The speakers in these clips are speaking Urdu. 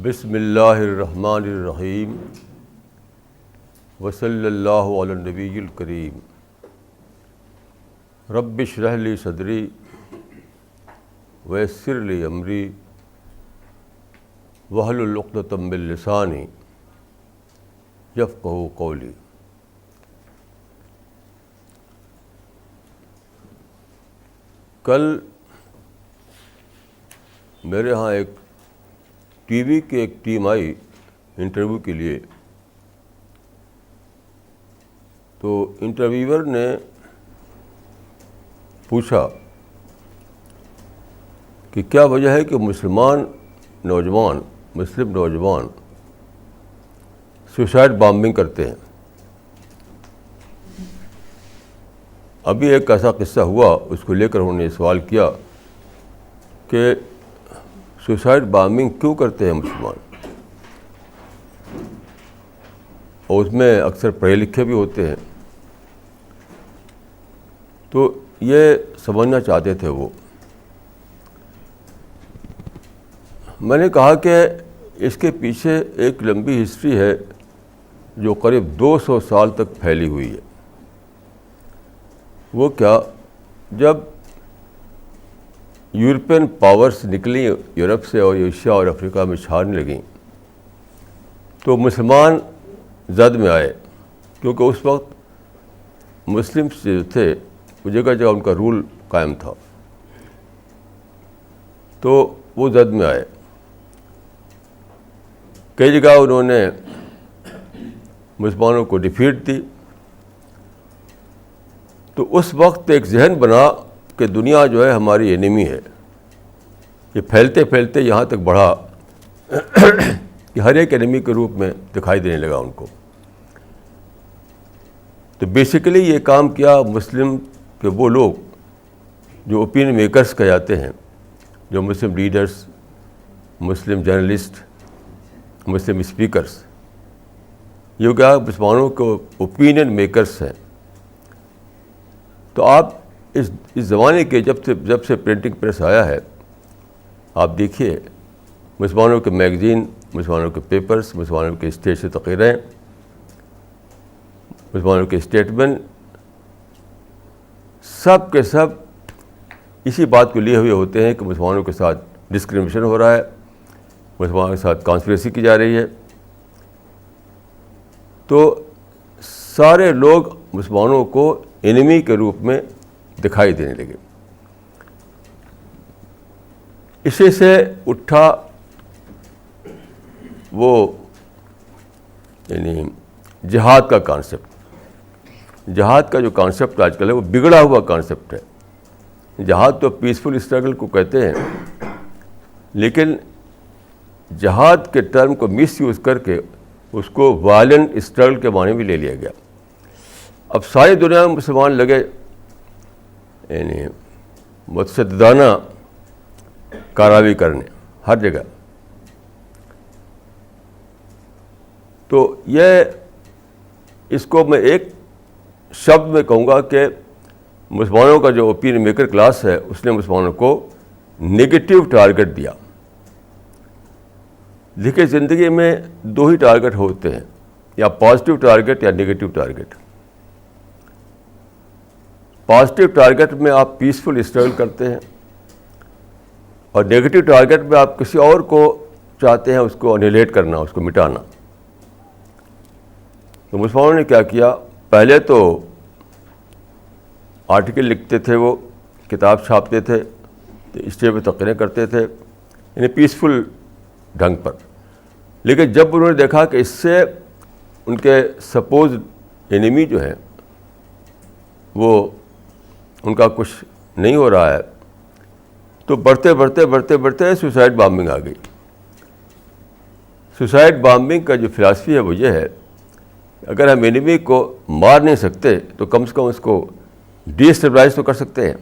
بسم اللہ الرحمن الرحیم وصلی اللہ علی النبی الکریم رب اشرح لی صدری ویسر لی امری واحلل عقدۃ من لسانی یفقہوا قولی۔ کل میرے ہاں ایک ٹی وی کی ایک ٹیم آئی انٹرویو کے لیے، تو انٹرویور نے پوچھا کہ کیا وجہ ہے کہ مسلم نوجوان سوسائڈ بامبنگ کرتے ہیں۔ ابھی ایک ایسا قصہ ہوا، اس کو لے کر انہوں نے سوال کیا کہ سوسائڈ بامبنگ کیوں کرتے ہیں مسلمان، اور اس میں اکثر پڑھے لکھے بھی ہوتے ہیں۔ تو یہ سمجھنا چاہتے تھے وہ۔ میں نے کہا کہ اس کے پیچھے ایک لمبی ہسٹری ہے جو قریب 200 سال تک پھیلی ہوئی ہے۔ وہ کیا، جب یورپین پاورز نکلیں یورپ سے اور ایشیا اور افریقہ میں چھانے لگیں، تو مسلمان زد میں آئے، کیونکہ اس وقت مسلم جو تھے وہ جگہ جگہ ان کا رول قائم تھا، تو وہ زد میں آئے۔ کئی جگہ انہوں نے مسلمانوں کو ڈیفیٹ دی۔ تو اس وقت ایک ذہن بنا کہ دنیا جو ہے ہماری اینیمی ہے۔ یہ پھیلتے پھیلتے یہاں تک بڑھا کہ ہر ایک اینیمی کے روپ میں دکھائی دینے لگا ان کو۔ تو بیسیکلی یہ کام کیا مسلم کے وہ لوگ جو اوپینین میکرز کہلاتے ہیں، جو مسلم لیڈرز، مسلم جرنلسٹ، مسلم اسپیکرز، یہ کیا مسلمانوں کے اوپینین میکرز ہیں۔ تو آپ اس زمانے کے جب سے پرنٹنگ پریس آیا ہے، آپ دیکھیے مسلمانوں کے میگزین، مسلمانوں کے پیپرز، مسلمانوں کے اسٹیج سے تقریریں، مسلمانوں کے اسٹیٹمنٹ، سب کے سب اسی بات کو لیے ہوئے ہوتے ہیں کہ مسلمانوں کے ساتھ ڈسکریمنیشن ہو رہا ہے، مسلمانوں کے ساتھ کانسپریسی کی جا رہی ہے۔ تو سارے لوگ مسلمانوں کو انیمی کے روپ میں دکھائی دینے لگے۔ اسی سے اٹھا وہ یعنی جہاد کا کانسیپٹ۔ جہاد کا جو کانسیپٹ آج کل ہے وہ بگڑا ہوا کانسیپٹ ہے۔ جہاد تو پیسفل اسٹرگل کو کہتے ہیں، لیکن جہاد کے ٹرم کو مس یوز کر کے اس کو وائلنٹ اسٹرگل کے معنی میں لے لیا گیا۔ اب ساری دنیا میں مسلمان لگے یعنی متشددانہ کارروائی کرنے ہر جگہ۔ تو یہ اس کو میں ایک شبد میں کہوں گا کہ مسلمانوں کا جو اوپینین میکر کلاس ہے، اس نے مسلمانوں کو نگیٹو ٹارگٹ دیا۔ دیکھیے زندگی میں دو ہی ٹارگٹ ہوتے ہیں، یا پازیٹیو ٹارگٹ یا نگیٹو ٹارگٹ۔ پازیٹیو ٹارگٹ میں آپ پیسفل اسٹرگل کرتے ہیں، اور نگیٹو ٹارگٹ میں آپ کسی اور کو چاہتے ہیں اس کو انیلیٹ کرنا، اس کو مٹانا۔ تو مسلمانوں نے کیا کیا، پہلے تو آرٹیکل لکھتے تھے، وہ کتاب چھاپتے تھے، اسٹیج پہ تقریریں کرتے تھے، یعنی پیسفل ڈھنگ پر۔ لیکن جب انہوں نے دیکھا کہ اس سے ان کے سپوز انیمی جو ہیں وہ ان کا کچھ نہیں ہو رہا ہے، تو بڑھتے سوسائڈ بامبنگ آ گئی۔ سوسائڈ بامبنگ کا جو فلاسفی ہے وہ یہ ہے، اگر ہم انیمی کو مار نہیں سکتے تو کم سے کم اس کو ڈی اسٹیبلائز تو کر سکتے ہیں۔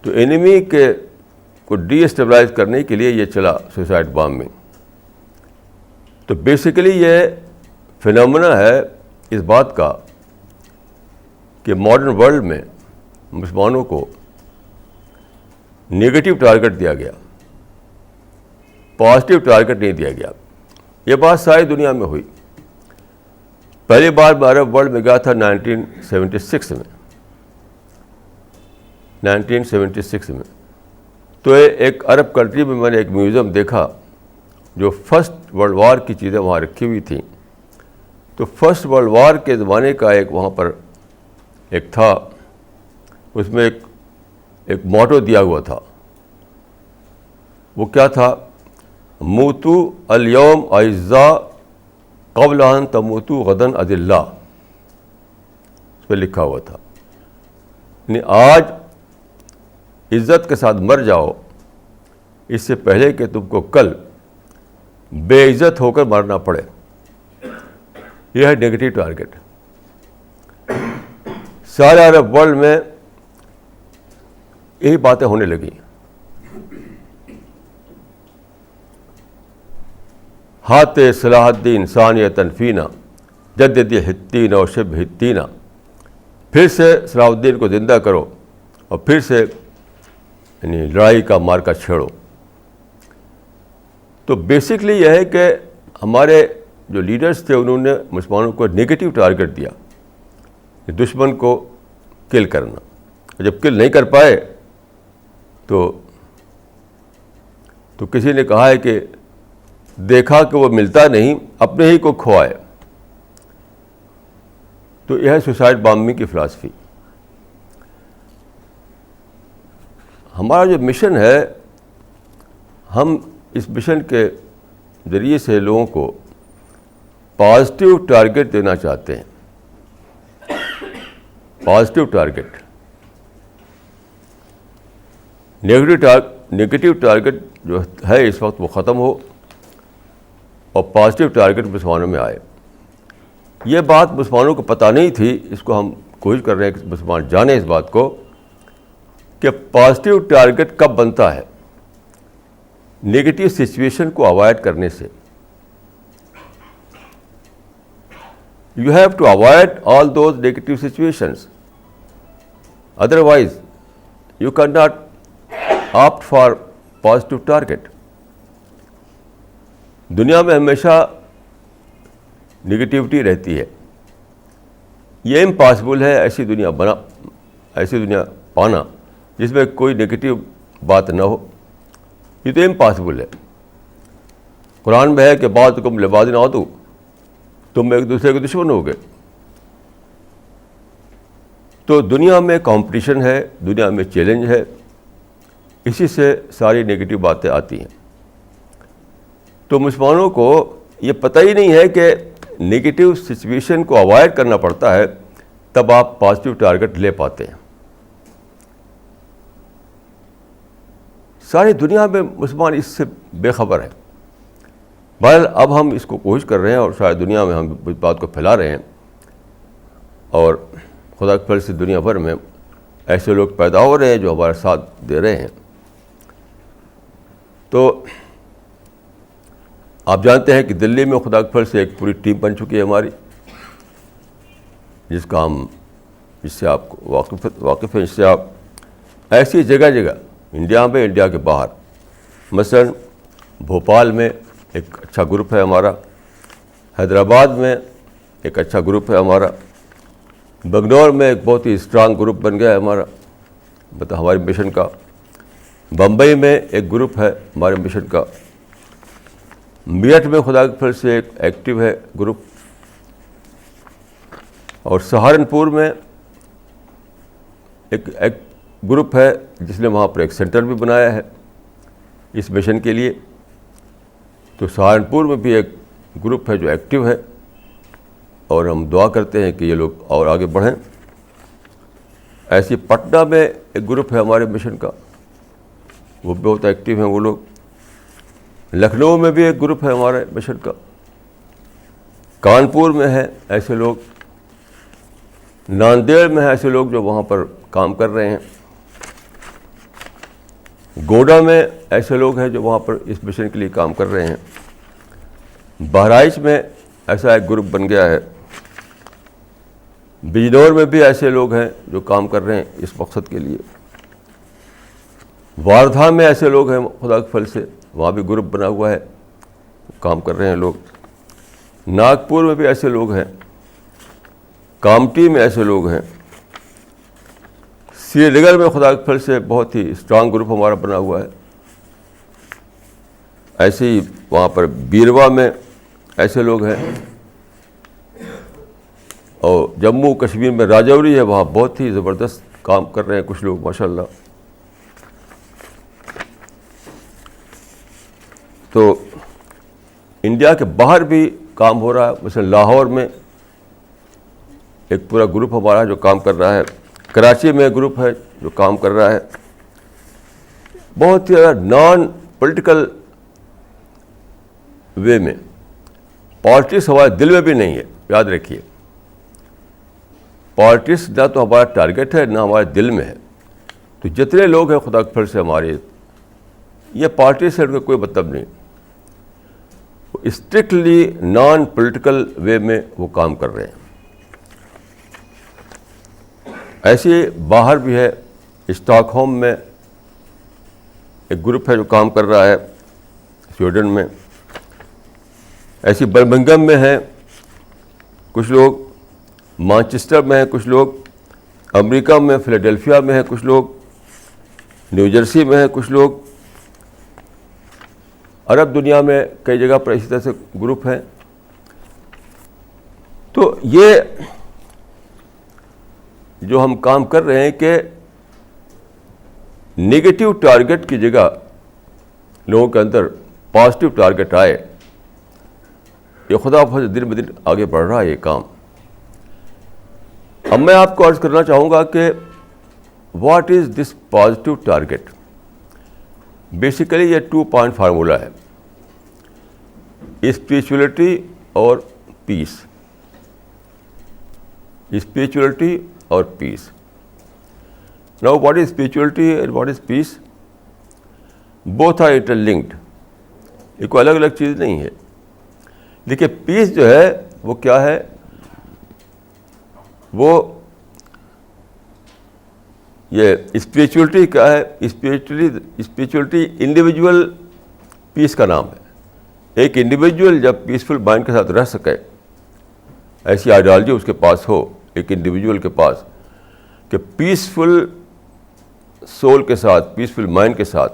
تو انیمی کو ڈی اسٹیبلائز کرنے کے لیے یہ چلا سوسائڈ بامبنگ۔ تو بیسیکلی یہ فینومینا ہے اس بات کا کہ ماڈرن ورلڈ میں مسلمانوں کو نگیٹو ٹارگٹ دیا گیا۔ پازیٹیو ٹارگیٹ نہیں دیا گیا. یہ بات ساری دنیا میں ہوئی. پہلی بار میں عرب ورلڈ میں گیا تھا 1976 میں. تو ایک عرب کنٹری میں میں نے ایک میوزیم دیکھا جو فرسٹ ورلڈ وار کی چیزیں وہاں رکھی ہوئی تھیں. تو فرسٹ ورلڈ وار کے زمانے کا ایک وہاں پر ایک تھا, اس میں ایک موٹو دیا ہوا تھا. وہ کیا تھا؟ موتو الیوم اعزاء قبل ان تموتو غدن اذلاء. اس پہ لکھا ہوا تھا, یعنی آج عزت کے ساتھ مر جاؤ اس سے پہلے کہ تم کو کل بے عزت ہو کر مرنا پڑے. یہ ہے نیگیٹو ٹارگیٹ. سارے عرب ورلڈ میں یہی باتیں ہونے لگیں. ہاتھ صلاح الدین ثانیہ تنفینہ جدد حتین و شب حتینہ. پھر سے صلاح الدین کو زندہ کرو اور پھر سے یعنی لڑائی کا مارکا چھیڑو. تو بیسکلی یہ ہے کہ ہمارے جو لیڈرز تھے انہوں نے مسلمانوں کو نگیٹو ٹارگیٹ دیا, دشمن کو کل کرنا. جب کل نہیں کر پائے تو کسی نے کہا ہے کہ دیکھا کہ وہ ملتا نہیں, اپنے ہی کو کھوائے. تو یہ ہے سوسائڈ بامبنگ کی فلاسفی. ہمارا جو مشن ہے, ہم اس مشن کے ذریعے سے لوگوں کو پازیٹیو ٹارگیٹ دینا چاہتے ہیں. Positive target. نیگیٹو ٹارگیٹ جو ہے اس وقت وہ ختم ہو اور پازیٹیو ٹارگیٹ مسلمانوں میں آئے. یہ بات مسلمانوں کو پتہ نہیں تھی, اس کو ہم کوشش کر رہے ہیں کہ مسلمان جانیں اس بات کو کہ پازیٹیو ٹارگیٹ کب بنتا ہے. نیگیٹو سچویشن کو اوائڈ کرنے سے. You have to avoid all those negative situations. Otherwise, you cannot opt for positive target. دنیا میں ہمیشہ نگیٹیوٹی رہتی ہے. یہ امپاسبل ہے ایسی دنیا پانا جس میں کوئی نگیٹو بات نہ ہو. یہ تو امپاسبل ہے. قرآن میں ہے کہ بعضکم لبعض عدو, تم ایک دوسرے کے دشمن ہو گئے. تو دنیا میں کمپٹیشن ہے, دنیا میں چیلنج ہے, اسی سے ساری نگیٹو باتیں آتی ہیں. تو مسلمانوں کو یہ پتہ ہی نہیں ہے کہ نگیٹو سچویشن کو اوائڈ کرنا پڑتا ہے, تب آپ پازیٹیو ٹارگیٹ لے پاتے ہیں. ساری دنیا میں مسلمان اس سے بے خبر ہے. بہرحال اب ہم اس کو کوشش کر رہے ہیں اور شاید دنیا میں ہم اس بات کو پھیلا رہے ہیں, اور خدا کے فضل سے دنیا بھر میں ایسے لوگ پیدا ہو رہے ہیں جو ہمارا ساتھ دے رہے ہیں. تو آپ جانتے ہیں کہ دلی میں خدا کے فضل سے ایک پوری ٹیم بن چکی ہے ہماری, جس سے آپ کو واقف ہیں, جس سے آپ ایسی جگہ انڈیا میں, انڈیا کے باہر, مثلا بھوپال میں ایک اچھا گروپ ہے ہمارا, حیدرآباد میں ایک اچھا گروپ ہے ہمارا, بنگلور میں ایک بہت ہی اسٹرانگ گروپ بن گیا ہے ہمارا, مطلب ہمارے مشن کا. بمبئی میں ایک گروپ ہے ہمارے مشن کا. میرٹھ میں خدا کے فضل سے ایک ایکٹیو ہے گروپ, اور سہارنپور میں ایک گروپ ہے جس نے وہاں پر ایک سینٹر بھی بنایا ہے اس مشن کے لیے. تو سہارنپور میں بھی ایک گروپ ہے جو ایکٹیو ہے, اور ہم دعا کرتے ہیں کہ یہ لوگ اور آگے بڑھیں. ایسی پٹنہ میں ایک گروپ ہے ہمارے مشن کا, وہ بہت ایکٹیو ہیں وہ لوگ. لکھنؤ میں بھی ایک گروپ ہے ہمارے مشن کا. کانپور میں ہے ایسے لوگ, ناندیڑ میں ہے ایسے لوگ جو وہاں پر کام کر رہے ہیں. گوڈا میں ایسے لوگ ہیں جو وہاں پر اس مشن کے لیے کام کر رہے ہیں. بہرائچ میں ایسا ایک گروپ بن گیا ہے. بجنور میں بھی ایسے لوگ ہیں جو کام کر رہے ہیں اس مقصد کے لیے. واردھا میں ایسے لوگ ہیں خدا کے فضل سے وہاں بھی گروپ بنا ہوا ہے, کام کر رہے ہیں لوگ. ناگپور میں بھی ایسے لوگ ہیں, کامٹی میں ایسے لوگ ہیں, سری نگر میں خدا کے فضل سے بہت ہی اسٹرانگ گروپ ہمارا بنا ہوا ہے. ایسے ہی وہاں پر بیروا میں ایسے لوگ ہیں, اور جموں کشمیر میں راجوری ہے, وہاں بہت ہی زبردست کام کر رہے ہیں کچھ لوگ ماشاء اللہ. تو انڈیا کے باہر بھی کام ہو رہا ہے. مثلا لاہور میں ایک پورا گروپ ہمارا جو کام کر رہا ہے, کراچی میں گروپ ہے جو کام کر رہا ہے. بہت ہی زیادہ نان پولیٹیکل وے میں. پالیٹکس ہمارے دل میں بھی نہیں ہے, یاد رکھیے. پالیٹکس نہ تو ہمارا ٹارگیٹ ہے نہ ہمارے دل میں ہے. تو جتنے لوگ ہیں خدا کے فضل سے ہمارے, یہ پارٹی سے ان کا کوئی مطلب نہیں, اسٹرکٹلی نان پولیٹیکل وے میں وہ کام کر رہے ہیں. ایسے باہر بھی ہے, اسٹاک ہوم میں ایک گروپ ہے جو کام کر رہا ہے, سویڈن میں. ایسی برمنگھم میں ہے کچھ لوگ, مانچسٹر میں ہیں کچھ لوگ, امریکہ میں فلیڈیلفیا میں ہیں کچھ لوگ, نیو جرسی میں ہیں کچھ لوگ, عرب دنیا میں کئی جگہ پر اسی طرح سے گروپ ہیں. تو یہ جو ہم کام کر رہے ہیں کہ نگیٹو ٹارگٹ کی جگہ لوگوں کے اندر پازیٹیو ٹارگٹ آئے, یہ خدا بخش دن بدن آگے بڑھ رہا ہے یہ کام. اب میں آپ کو عرض کرنا چاہوں گا کہ what is this positive target. Basically یہ 2 پوائنٹ فارمولہ ہے, اسپریچولیٹی اور پیس. اسپریچولیٹی اور peace. Now what is spirituality and what is peace? Both are interlinked, یہ کوئی الگ الگ چیز نہیں ہے. دیکھیے پیس جو ہے وہ کیا ہے, وہ یہ اسپریچولیٹی کیا ہے, اسپریچولیٹی انڈیویجول پیس کا نام ہے. ایک انڈیویجول جب پیسفل مائنڈ کے ساتھ رہ سکے, ایسی آئیڈیالوجی اس کے پاس ہو ایک انڈیویجول کے پاس, کہ پیسفل سول کے ساتھ, پیسفل مائنڈ کے ساتھ,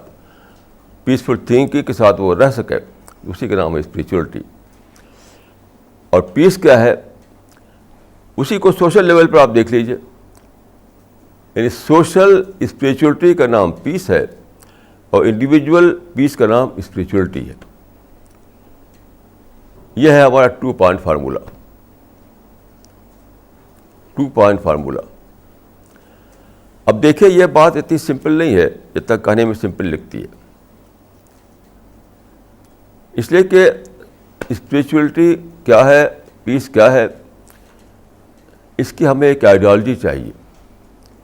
پیسفل تھنکنگ کے ساتھ وہ رہ سکے, اسی کا نام ہے اسپریچولیٹی. اور پیس کیا ہے, اسی کو سوشل لیول پر آپ دیکھ لیجئے, یعنی سوشل اسپریچولیٹی کا نام پیس ہے اور انڈیویجول پیس کا نام اسپریچولیٹی ہے. یہ ہے ہمارا 2 پوائنٹ فارمولہ. 2 point formula. اب دیکھیں یہ بات اتنی سمپل نہیں ہے جتنا کہنے میں سمپل لگتی ہے, اس لیے کہ اسپریچولیٹی کیا ہے, پیس کیا ہے, اس کی ہمیں ایک آئیڈیالوجی چاہیے.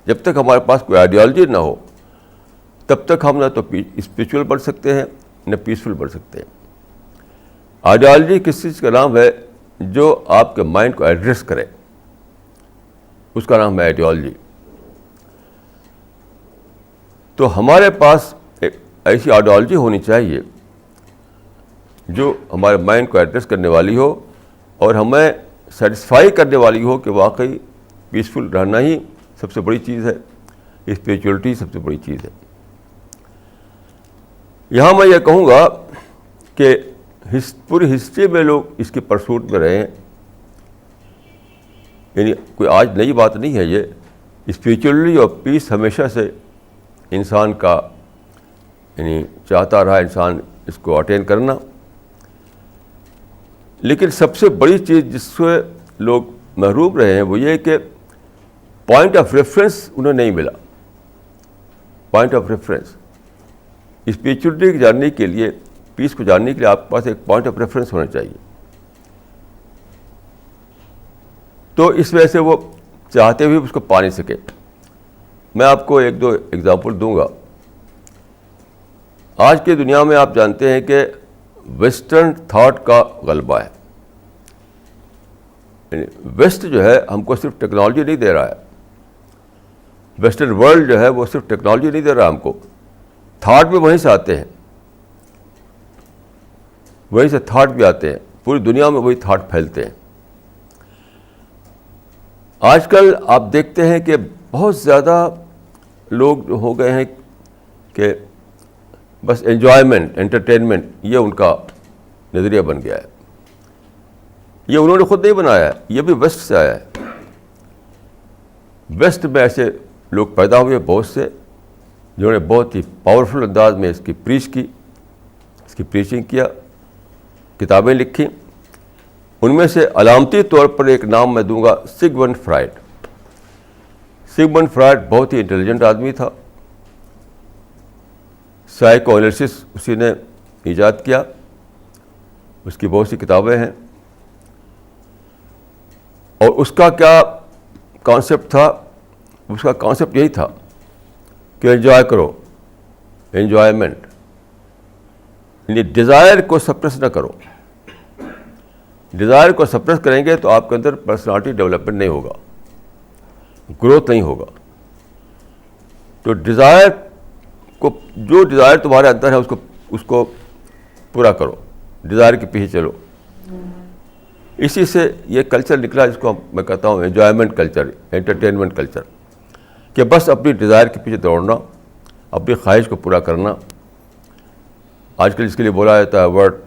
جب تک ہمارے پاس کوئی آئیڈیالوجی نہ ہو تب تک ہم نہ تو اسپریچول بن سکتے ہیں نہ پیسفل بن سکتے ہیں. آئیڈیالوجی کس چیز کا نام ہے جو آپ کے مائنڈ کو ایڈریس کرے, اس کا نام ہے آئیڈیالوجی. تو ہمارے پاس ایک ایسی آئیڈیالوجی ہونی چاہیے جو ہمارے مائنڈ کو ایڈریس کرنے والی ہو اور ہمیں سیٹسفائی کرنے والی ہو کہ واقعی پیسفل رہنا ہی سب سے بڑی چیز ہے, اسپریچولیٹی سب سے بڑی چیز ہے. یہاں میں یہ کہوں گا کہ پوری ہسٹری میں لوگ اس کی پرسوٹ میں رہے ہیں, یعنی کوئی آج نئی بات نہیں ہے یہ. اسپریچولیٹی اور پیس ہمیشہ سے انسان کا یعنی چاہتا رہا انسان اس کو اٹین کرنا. لیکن سب سے بڑی چیز جس سے لوگ محروم رہے ہیں وہ یہ کہ پوائنٹ آف ریفرنس انہیں نہیں ملا. پوائنٹ آف ریفرنس اسپریچولیٹی جاننے کے لیے, پیس کو جاننے کے لیے آپ کے پاس ایک پوائنٹ آف ریفرنس ہونا چاہیے. تو اس وجہ سے وہ چاہتے ہوئے اس کو پا نہیں سکے. میں آپ کو 1-2 ایگزامپل دوں گا. آج کی دنیا میں آپ جانتے ہیں کہ ویسٹرن تھاٹ کا غلبہ ہے. یعنی ویسٹ جو ہے ہم کو صرف ٹیکنالوجی نہیں دے رہا ہے, ویسٹرن ورلڈ جو ہے وہ صرف ٹیکنالوجی نہیں دے رہا ہم کو, تھاٹ بھی وہیں سے آتے ہیں. وہیں سے تھاٹ بھی آتے ہیں, پوری دنیا میں وہی تھاٹ پھیلتے ہیں. آج کل آپ دیکھتے ہیں کہ بہت زیادہ لوگ ہو گئے ہیں کہ بس انجوائمنٹ, انٹرٹینمنٹ, یہ ان کا نظریہ بن گیا ہے. یہ انہوں نے خود نہیں بنایا ہے, یہ بھی ویسٹ سے آیا ہے. ویسٹ میں ایسے لوگ پیدا ہوئے بہت سے, جنہوں نے بہت ہی پاورفل انداز میں اس کی پریچنگ کیا, کتابیں لکھی. ان میں سے علامتی طور پر ایک نام میں دوں گا, سگمنڈ فرائڈ. سگمنڈ فرائڈ بہت ہی انٹیلیجنٹ آدمی تھا. سائیکو انالیسس اسی نے ایجاد کیا, اس کی بہت سی کتابیں ہیں. اور اس کا کیا کانسیپٹ تھا؟ اس کا کانسیپٹ یہی تھا کہ انجوائے کرو, انجوائمنٹ, یعنی ڈیزائر کو سپریس نہ کرو. ڈیزائر کو سپریس کریں گے تو آپ کے اندر پرسنالٹی ڈیولپمنٹ نہیں ہوگا, گروتھ نہیں ہوگا. تو ڈیزائر کو, جو ڈیزائر تمہارے اندر ہے اس کو پورا کرو, ڈیزائر کے پیچھے چلو. اسی سے یہ کلچر نکلا جس کو میں کہتا ہوں انجوائمنٹ کلچر, انٹرٹینمنٹ کلچر, کہ بس اپنی ڈیزائر کے پیچھے دوڑنا, اپنی خواہش کو پورا کرنا. آج کل اس کے لیے بولا جاتا ہے word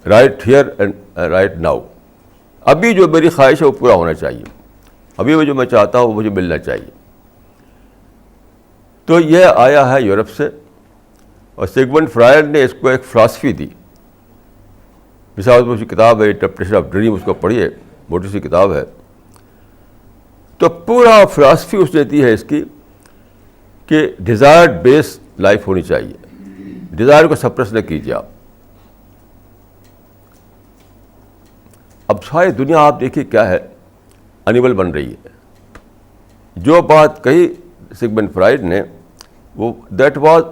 right here and right now. ابھی جو میری خواہش ہے وہ پورا ہونا چاہیے, ابھی وہ جو میں چاہتا ہوں وہ مجھے ملنا چاہیے. تو یہ آیا ہے یورپ سے, اور سگمنڈ فرائڈ نے اس کو ایک فلاسفی دی. مثال اس کی کتاب ہے انٹرپریٹیشن آف ڈریم, اس کو پڑھیے, موٹی سی کتاب ہے. تو پورا فلاسفی اس نے دی ہے اس کی کہ ڈیزائر بیس لائف ہونی چاہیے, ڈیزائر کو سپریس نہ کیجیے آپ. اب ساری دنیا آپ دیکھیے کیا ہے, انیمل بن رہی ہے. جو بات کہی سگمنڈ فرائڈ نے, وہ that was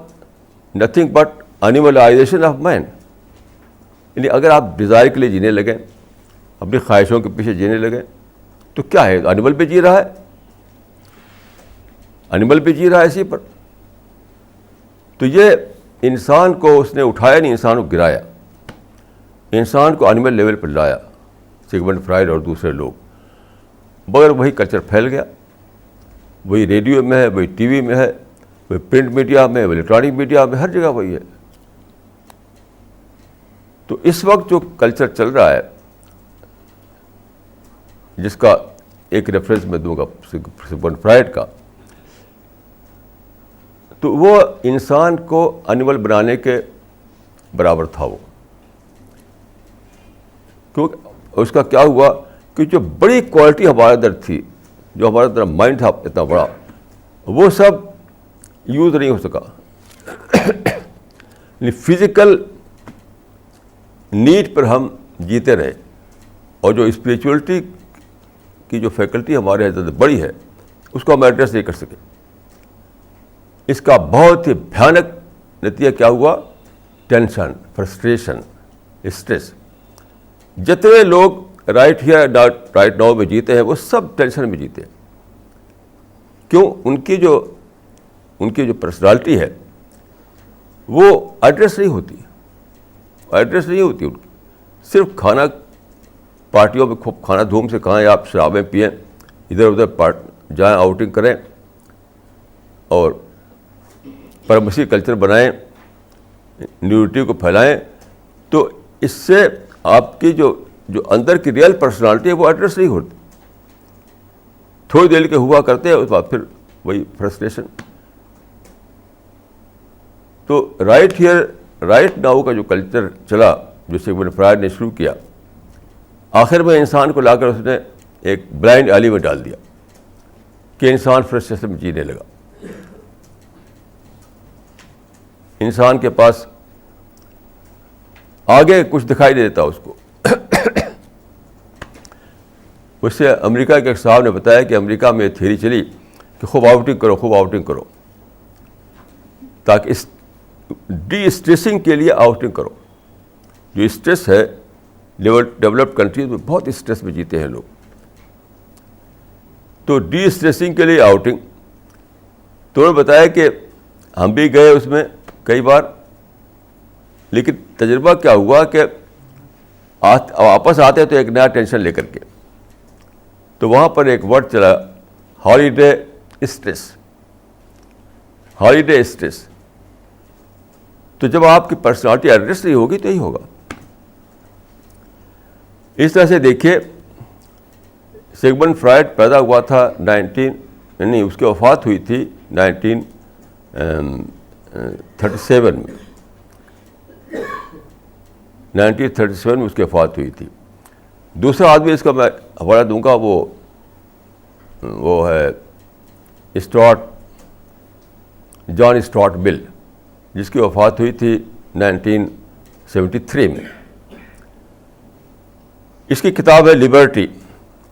nothing but animalization of man. یعنی اگر آپ ڈیزائر کے لیے جینے لگیں, اپنی خواہشوں کے پیچھے جینے لگیں, تو کیا ہے, انیمل پہ جی رہا ہے, انیمل پہ جی رہا ہے اسی پر. تو یہ انسان کو اس نے اٹھایا نہیں, انسان کو گرایا, انسان کو انیمل لیول پر لایا سگمنڈ فرائڈ اور دوسرے لوگ. مگر وہی کلچر پھیل گیا, وہی ریڈیو میں ہے, وہی ٹی وی میں ہے, وہی پرنٹ میڈیا میں, وہی الیکٹرانک میڈیا میں, ہر جگہ وہی ہے. تو اس وقت جو کلچر چل رہا ہے, جس کا ایک ریفرنس میں دوں گا سگمنڈ فرائڈ کا, تو وہ انسان کو انیمل بنانے کے برابر تھا. وہ کیونکہ اس کا کیا ہوا کہ جو بڑی کوالٹی ہمارے اندر تھی, جو ہمارے اندر مائنڈ تھا اتنا بڑا, وہ سب یوز نہیں ہو سکا. فزیکل نیڈ پر ہم جیتے رہے, اور جو اسپریچولیٹی کی جو فیکلٹی ہمارے اندر بڑی ہے اس کو ہم ایڈریس نہیں کر سکے. اس کا بہت ہی بھیانک نتیجہ کیا ہوا؟ Tension, frustration, stress. جتنے لوگ رائٹ ہیئر رائٹ ناؤ میں جیتے ہیں وہ سب ٹینشن میں جیتے ہیں. کیوں؟ ان کی جو پرسنالٹی ہے وہ ایڈریس نہیں ہوتی ان کی. صرف کھانا, پارٹیوں میں خوب کھانا دھوم سے کھائیں, آپ شرابیں پئیں, ادھر ادھر جائیں, آؤٹنگ کریں, اور پرمسی کلچر بنائیں, نیوٹی کو پھیلائیں, تو اس سے آپ کی جو اندر کی ریئل پرسنالٹی ہے وہ ایڈریس نہیں ہوتی. تھوڑی دیر کے ہوا کرتے ہیں, اس بعد پھر وہی فرسٹریشن. تو رائٹ ہیئر رائٹ ناؤ کا جو کلچر چلا, جو سگمنڈ فرائڈ نے شروع کیا, آخر میں انسان کو لا کر اس نے ایک بلائنڈ ایلی میں ڈال دیا کہ انسان فرسٹریشن میں جینے لگا. انسان کے پاس آگے کچھ دکھائی نہیں دیتا اس کو. اس سے امریکہ کے ایک صاحب نے بتایا کہ امریکہ میں تھیوری چلی کہ خوب آؤٹنگ کرو, تاکہ اس ڈی اسٹریسنگ کے لیے آؤٹنگ کرو. جو اسٹریس ہے, ڈیولپڈ کنٹریز میں بہت اسٹریس میں جیتے ہیں لوگ, تو ڈی اسٹریسنگ کے لیے آؤٹنگ. تو انہوں نے بتایا کہ ہم بھی گئے اس میں کئی بار, لیکن تجربہ کیا ہوا کہ واپس آتے تو ایک نیا ٹینشن لے کر کے. تو وہاں پر ایک ورڈ چلا ہالیڈے اسٹریس. Holiday stress. تو جب آپ کی پرسنالٹی ایڈریس نہیں ہوگی تو یہی ہوگا. اس طرح سے دیکھیے سیگمنڈ فرائڈ پیدا ہوا تھا اس کی وفات ہوئی تھی 1937 میں. 1937 میں اس کی وفات ہوئی تھی. دوسرا آدمی اس کا میں حوالہ دوں گا, وہ ہے جان اسٹارٹ مل, جس کی وفات ہوئی تھی 1973 میں. اس کی کتاب ہے لبرٹی,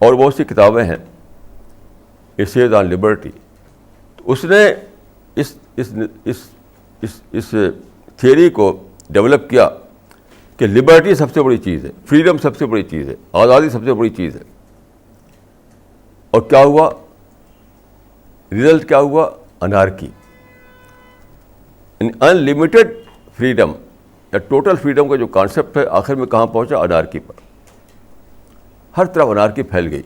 اور بہت سی کتابیں ہیں ایسیز آن لبرٹی. اس نے اس تھیوری کو ڈیولپ کیا کہ لبرٹی سب سے بڑی چیز ہے, فریڈم سب سے بڑی چیز ہے, آزادی سب سے بڑی چیز ہے. اور کیا ہوا, رزلٹ کیا ہوا, انارکی. ان لمیٹڈ فریڈم یا ٹوٹل فریڈم کا جو کانسیپٹ ہے آخر میں کہاں پہنچا, انارکی پر. ہر طرف انارکی پھیل گئی,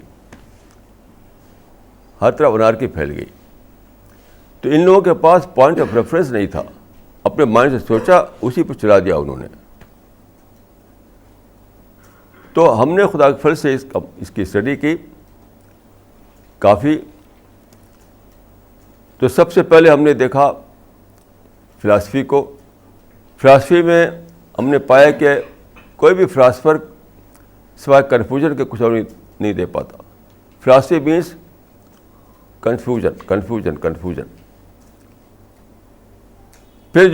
ہر طرف انارکی پھیل گئی. تو ان لوگوں کے پاس پوائنٹ آف ریفرنس نہیں تھا, اپنے مائنڈ سے سوچا, اسی پر چلا دیا انہوں نے. تو ہم نے خدا کے فضل سے اس کی اسٹڈی کی کافی. تو سب سے پہلے ہم نے دیکھا فلاسفی کو. فلاسفی میں ہم نے پایا کہ کوئی بھی فلاسفر سوائے کنفیوژن کے کچھ اور نہیں دے پاتا. Philosophy means confusion. پھر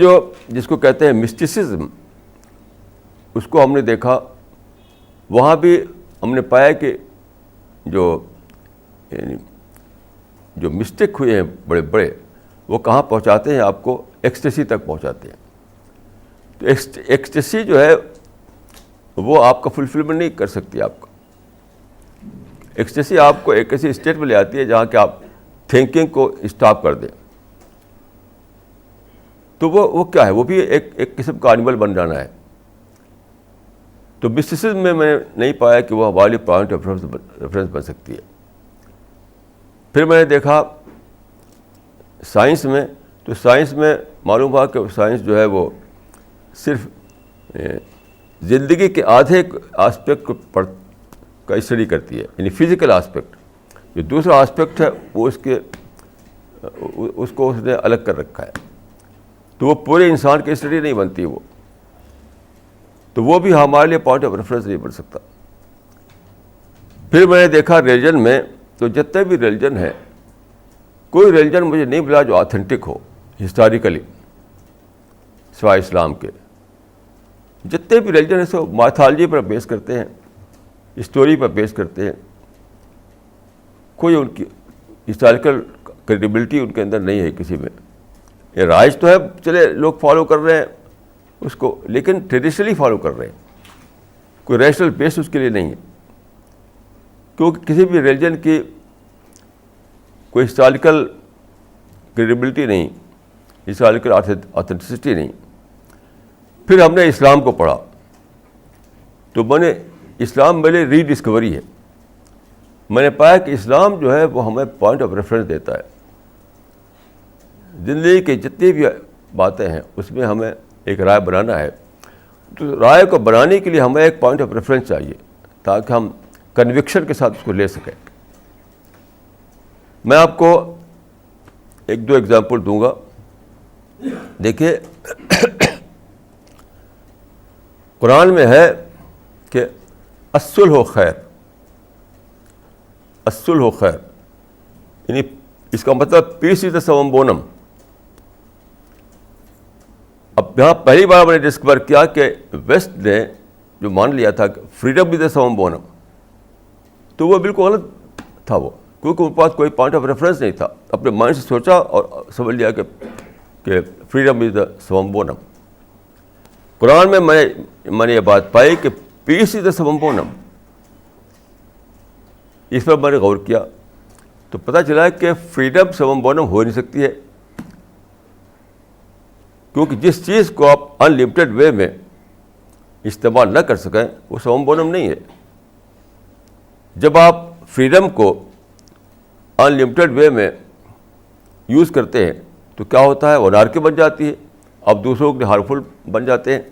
جس کو کہتے ہیں مسٹیسزم, اس کو ہم نے دیکھا. وہاں بھی ہم نے پایا کہ جو مسٹیک ہوئے ہیں بڑے بڑے, وہ کہاں پہنچاتے ہیں آپ کو, ایکسٹیسی تک پہنچاتے ہیں. تو ایکسٹیسی جو ہے وہ آپ کا فلفلمنٹ نہیں کر سکتی. آپ کا ایکسٹیسی آپ کو ایک ایسی اسٹیٹ میں لے آتی ہے جہاں کہ آپ تھنکنگ کو اسٹاپ کر دیں. تو وہ کیا ہے, وہ بھی ایک قسم کا اینیمل بن جانا ہے. تو مسٹیسزم میں نے نہیں پایا کہ وہ ہماری پوائنٹ آف ریفرنس بن سکتی ہے. پھر میں نے دیکھا سائنس میں. تو سائنس میں معلوم ہوا کہ سائنس جو ہے وہ صرف زندگی کے آدھے آسپیکٹ کا اسٹڈی کرتی ہے, یعنی فزیکل آسپیکٹ. جو دوسرا آسپیکٹ ہے وہ اس کو اس نے الگ کر رکھا ہے. تو وہ پورے انسان کی اسٹڈی نہیں بنتی وہ. تو وہ بھی ہمارے لیے پوائنٹ آف ریفرنس نہیں بن سکتا. پھر میں نے دیکھا ریلیجن میں. تو جتنے بھی ریلیجن ہے, کوئی ریلیجن مجھے نہیں ملا جو آتھینٹک ہو ہسٹوریکلی سوائے اسلام کے. جتنے بھی ریلیجن ہیں سو مائتھالوجی پر بیس کرتے ہیں, اسٹوری پر بیس کرتے ہیں. کوئی ان کی ہسٹوریکل کریڈیبلٹی ان کے اندر نہیں ہے کسی میں. یہ رائج تو ہے, چلے لوگ فالو کر رہے ہیں اس کو, لیکن ٹریڈیشنلی فالو کر رہے ہیں, کوئی ریشنل بیس اس کے لیے نہیں ہے. کیونکہ کسی بھی ریلیجن کی کوئی ہسٹوریکل کریڈیبلٹی نہیں, ہسٹوریکل آتھینٹسٹی نہیں. پھر ہم نے اسلام کو پڑھا. تو اسلام میرے ری ڈسکوری ہے. میں نے پایا کہ اسلام جو ہے وہ ہمیں پوائنٹ آف ریفرنس دیتا ہے. زندگی کی جتنی بھی باتیں ہیں اس میں ہمیں ایک رائے بنانا ہے. تو رائے کو بنانے کے لیے ہمیں ایک پوائنٹ آف ریفرنس چاہیے تاکہ ہم کنوکشن کے ساتھ اس کو لے سکیں. میں آپ کو ایک دو ایگزامپل دوں گا. دیکھیے قرآن میں ہے کہ الصلح خیر. الصلح خیر یعنی اس کا مطلب پیس از سوم بونم. اب یہاں پہلی بار میں نے ڈسکور کیا کہ ویسٹ نے جو مان لیا تھا کہ فریڈم از سوم بونم, تو وہ بالکل غلط تھا. وہ کیونکہ ان کے پاس کوئی پوائنٹ آف ریفرنس نہیں تھا. اپنے مائنڈ سے سوچا اور سمجھ لیا کہ فریڈم از دا سوم بونم. قرآن میں میں نے یہ بات پائی کہ پیس از دا سوم بونم. اس پر میں نے غور کیا تو پتہ چلا کہ فریڈم سوم بونم ہو نہیں سکتی ہے, کیونکہ جس چیز کو آپ ان لمیٹڈ وے میں استعمال نہ کر سکیں وہ سوم بونم نہیں ہے. جب آپ فریڈم کو ان لمیٹڈ وے میں یوز کرتے ہیں تو کیا ہوتا ہے, وہ انارکی بن جاتی ہے, آپ دوسروں کے لیے ہارمفل بن جاتے ہیں.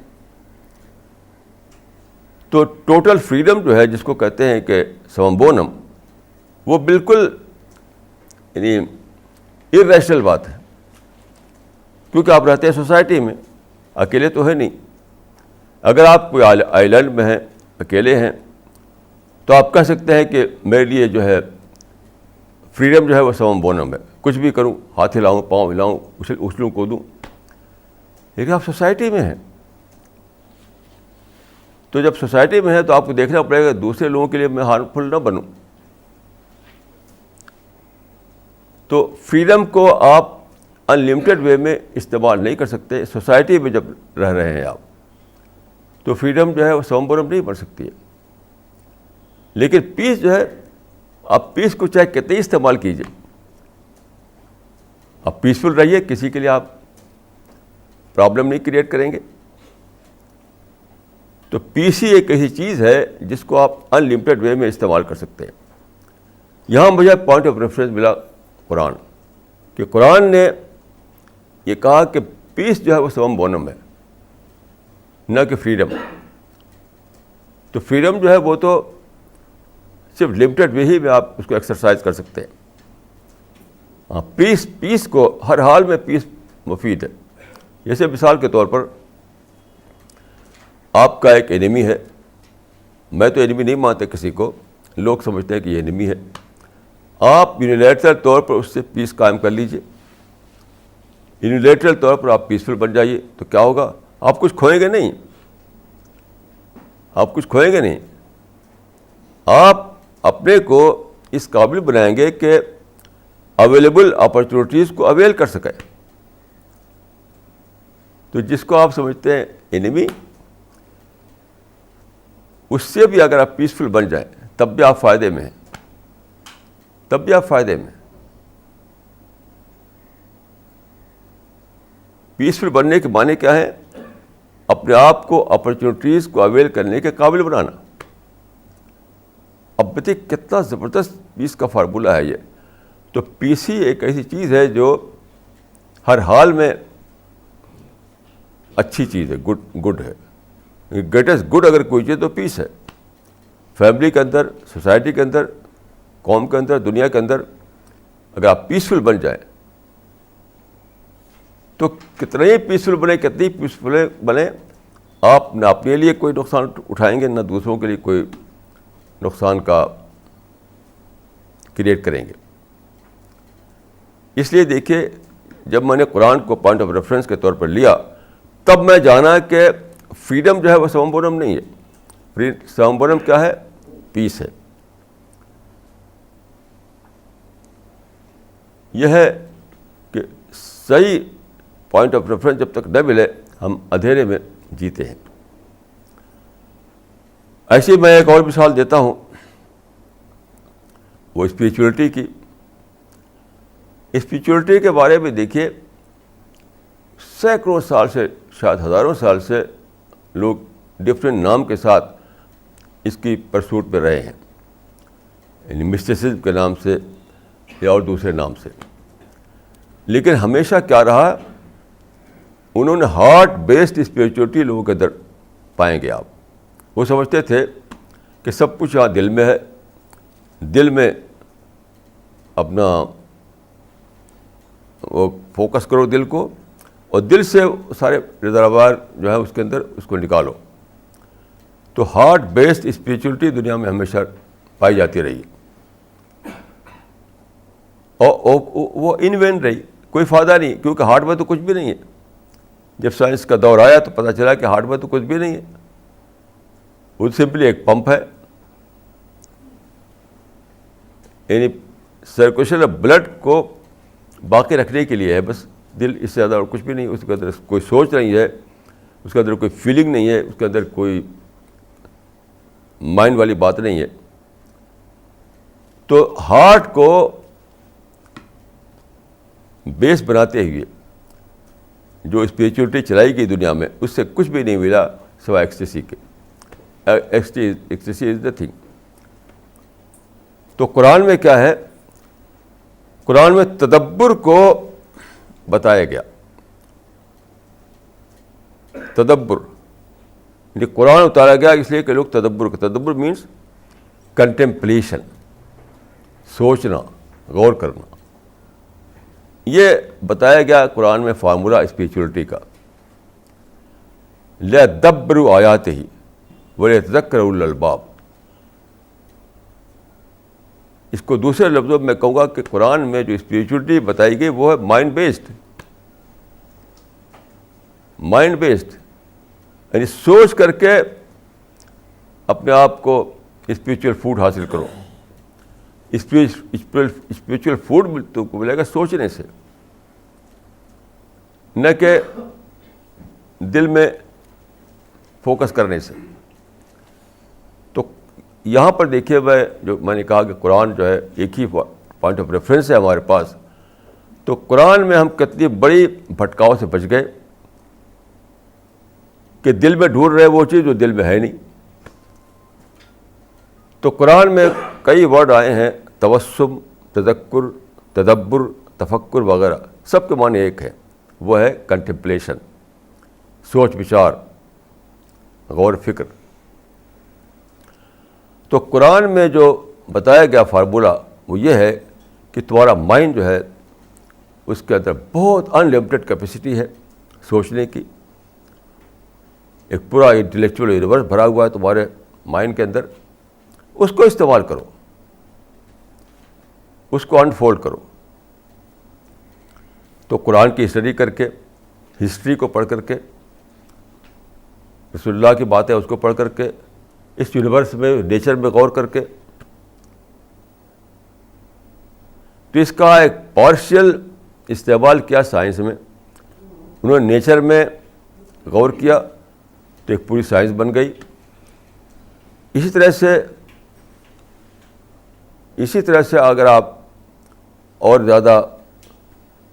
تو ٹوٹل فریڈم جو ہے جس کو کہتے ہیں کہ سوم بونم, وہ بالکل یعنی irrational بات ہے, کیونکہ آپ رہتے ہیں سوسائٹی میں, اکیلے تو ہے نہیں. اگر آپ کوئی آئی لینڈ میں ہیں, اکیلے ہیں, تو آپ کہہ سکتے ہیں کہ میرے لیے جو ہے فریڈم جو ہے وہ سوم بونم ہے, کچھ بھی کروں, ہاتھ ہلاؤں, پاؤں ہلاؤں, اچھلوں کودوں. لیکن آپ سوسائٹی میں ہیں, تو جب سوسائٹی میں ہے تو آپ کو دیکھنا پڑے گا دوسرے لوگوں کے لیے میں ہارمفل نہ بنوں. تو فریڈم کو آپ ان لمیٹڈ وے میں استعمال نہیں کر سکتے. سوسائٹی میں جب رہ رہے ہیں آپ, تو فریڈم جو ہے وہ سوم بونم نہیں بن سکتی ہے. لیکن پیس جو ہے, آپ پیس کو چاہے کتنے استعمال کیجیے, آپ پیسفل رہیے, کسی کے لیے آپ پرابلم نہیں کریٹ کریں گے. تو پیس ہی ایک ایسی چیز ہے جس کو آپ ان لمیٹڈ وے میں استعمال کر سکتے ہیں. یہاں مجھے پوائنٹ آف ریفرنس ملا قرآن, کہ قرآن نے یہ کہا کہ پیس جو ہے وہ سوم بونم ہے, نہ کہ فریڈم. تو فریڈم جو ہے وہ تو صرف لمیٹڈ وے ہی میں آپ اس کو ایکسرسائز کر سکتے ہیں. ہاں, پیس کو ہر حال میں پیس مفید ہے. جیسے مثال کے طور پر آپ کا ایک اینیمی ہے, میں تو اینیمی نہیں مانتا کسی کو, لوگ سمجھتے ہیں کہ یہ اینیمی ہے. آپ یونیلیٹرل طور پر اس سے پیس قائم کر لیجئے, یونیلیٹرل طور پر آپ پیسفل بن جائیے. تو کیا ہوگا, آپ کچھ کھوئیں گے نہیں, آپ کچھ کھوئیں گے نہیں. آپ اپنے کو اس قابل بنائیں گے کہ اویلیبل اپرچونیٹیز کو اویل کر سکیں. تو جس کو آپ سمجھتے ہیں اینیمی, اس سے بھی اگر آپ پیسفل بن جائیں تب بھی آپ فائدے میں ہیں, تب بھی آپ فائدے میں. پیسفل بننے کے معنی کیا ہے, اپنے آپ کو اپرچونیٹیز کو اویل کرنے کے قابل بنانا. اب بتائیے کتنا زبردست پیس کا فارمولہ ہے یہ. تو پیس ہی ایک ایسی چیز ہے جو ہر حال میں اچھی چیز ہے, گڈ ہے. گریٹسٹ گڈ اگر کوئی چیز تو پیس ہے. فیملی کے اندر, سوسائٹی کے اندر, قوم کے اندر, دنیا کے اندر اگر آپ پیسفل بن جائیں تو کتنے ہی پیسفل بنے, کتنی پیسفل بنے, آپ نہ اپنے لیے کوئی نقصان اٹھائیں گے, نہ دوسروں کے لیے کوئی نقصان کا کریٹ کریں گے. اس لیے دیکھیے, جب میں نے قرآن کو پوائنٹ آف ریفرنس کے طور پر لیا, تب میں جانا کہ فریڈم جو ہے وہ سوم بونم نہیں ہے. سوم بونم کیا ہے, پیس ہے. یہ ہے کہ صحیح پوائنٹ آف ریفرنس جب تک نہ ملے ہم اندھیرے میں جیتے ہیں. ایسے میں ایک اور مثال دیتا ہوں, وہ اسپریچولیٹی کی. اسپریچولیٹی کے بارے میں دیکھیے, سینکڑوں سال سے, شاید ہزاروں سال سے لوگ ڈفرینٹ نام کے ساتھ اس کی پرسوٹ میں رہے ہیں, یعنی مسٹیسزم کے نام سے یا اور دوسرے نام سے. لیکن ہمیشہ کیا رہا, انہوں نے ہارٹ بیسڈ اسپریچولیٹی لوگوں کے اندر پائیں گے آپ. وہ سمجھتے تھے کہ سب کچھ یہاں دل میں ہے, دل میں اپنا وہ فوکس کرو دل کو, اور دل سے سارے ریزروار جو ہے اس کے اندر اس کو نکالو. تو ہارٹ بیسڈ اسپریچولیٹی دنیا میں ہمیشہ پائی جاتی رہی, اور وہ ان وین رہی, کوئی فائدہ نہیں, کیونکہ ہارٹ میں تو کچھ بھی نہیں ہے. جب سائنس کا دور آیا تو پتہ چلا کہ ہارٹ میں تو کچھ بھی نہیں ہے, وہ سمپلی ایک پمپ ہے, یعنی سرکولیشن آف بلڈ کو باقی رکھنے کے لیے ہے بس دل, اس سے زیادہ اور کچھ بھی نہیں. اس کے اندر کوئی سوچ نہیں ہے, اس کے اندر کوئی فیلنگ نہیں ہے, اس کے اندر کوئی مائنڈ والی بات نہیں ہے. تو ہارٹ کو بیس بناتے ہوئے جو اسپریچولیٹی چلائی گئی دنیا میں, اس سے کچھ بھی نہیں ملا سوائے ایکسٹیسی کے. Ecstasy is the thing. تو قرآن میں کیا ہے؟ قرآن میں تدبر کو بتایا گیا. تدبر یعنی قرآن اتارا گیا اس لیے کہ لوگ تدبر مینس کنٹمپلیشن، سوچنا، غور کرنا. یہ بتایا گیا قرآن میں فارمولہ اسپریچولیٹی کا. لِيَدَّبَّرُوا آیَاتِهِ وَلِيَتَذَكَّرَ أُولُو الْأَلْبَابِ. اس کو دوسرے لفظوں میں کہوں گا کہ قرآن میں جو اسپریچولیٹی بتائی گئی وہ ہے مائنڈ بیسڈ. مائنڈ بیسڈ یعنی سوچ کر کے اپنے آپ کو اسپریچول فوڈ حاصل کرو. اسپریچول فوڈ تو کو ملے گا سوچنے سے، نہ کہ دل میں فوکس کرنے سے. تو یہاں پر دیکھیے جو میں نے کہا کہ قرآن جو ہے ایک ہی پوائنٹ آف ریفرنس ہے ہمارے پاس. تو قرآن میں ہم کتنی بڑی بھٹکاؤ سے بچ گئے کہ دل میں ڈھونڈ رہے وہ چیز جو دل میں ہے نہیں. تو قرآن میں کئی ورڈ آئے ہیں، توسم، تذکر، تدبر، تفکر وغیرہ. سب کے معنی ایک ہے، وہ ہے کنٹمپلیشن، سوچ بچار، غور فکر. تو قرآن میں جو بتایا گیا فارمولہ وہ یہ ہے کہ تمہارا مائنڈ جو ہے اس کے اندر بہت انلمیٹڈ کیپیسٹی ہے سوچنے کی. ایک پورا انٹلیکچوئل یونیورس بھرا ہوا ہے تمہارے مائنڈ کے اندر. اس کو استعمال کرو، اس کو انفولڈ کرو. تو قرآن کی اسٹڈی کر کے، ہسٹری کو پڑھ کر کے، رسول اللہ کی باتیں اس کو پڑھ کر کے، اس یونیورس میں نیچر میں غور کر کے. تو اس کا ایک پارشل استعمال کیا سائنس میں. انہوں نے نیچر میں غور کیا تو ایک پوری سائنس بن گئی. اسی طرح سے اگر آپ اور زیادہ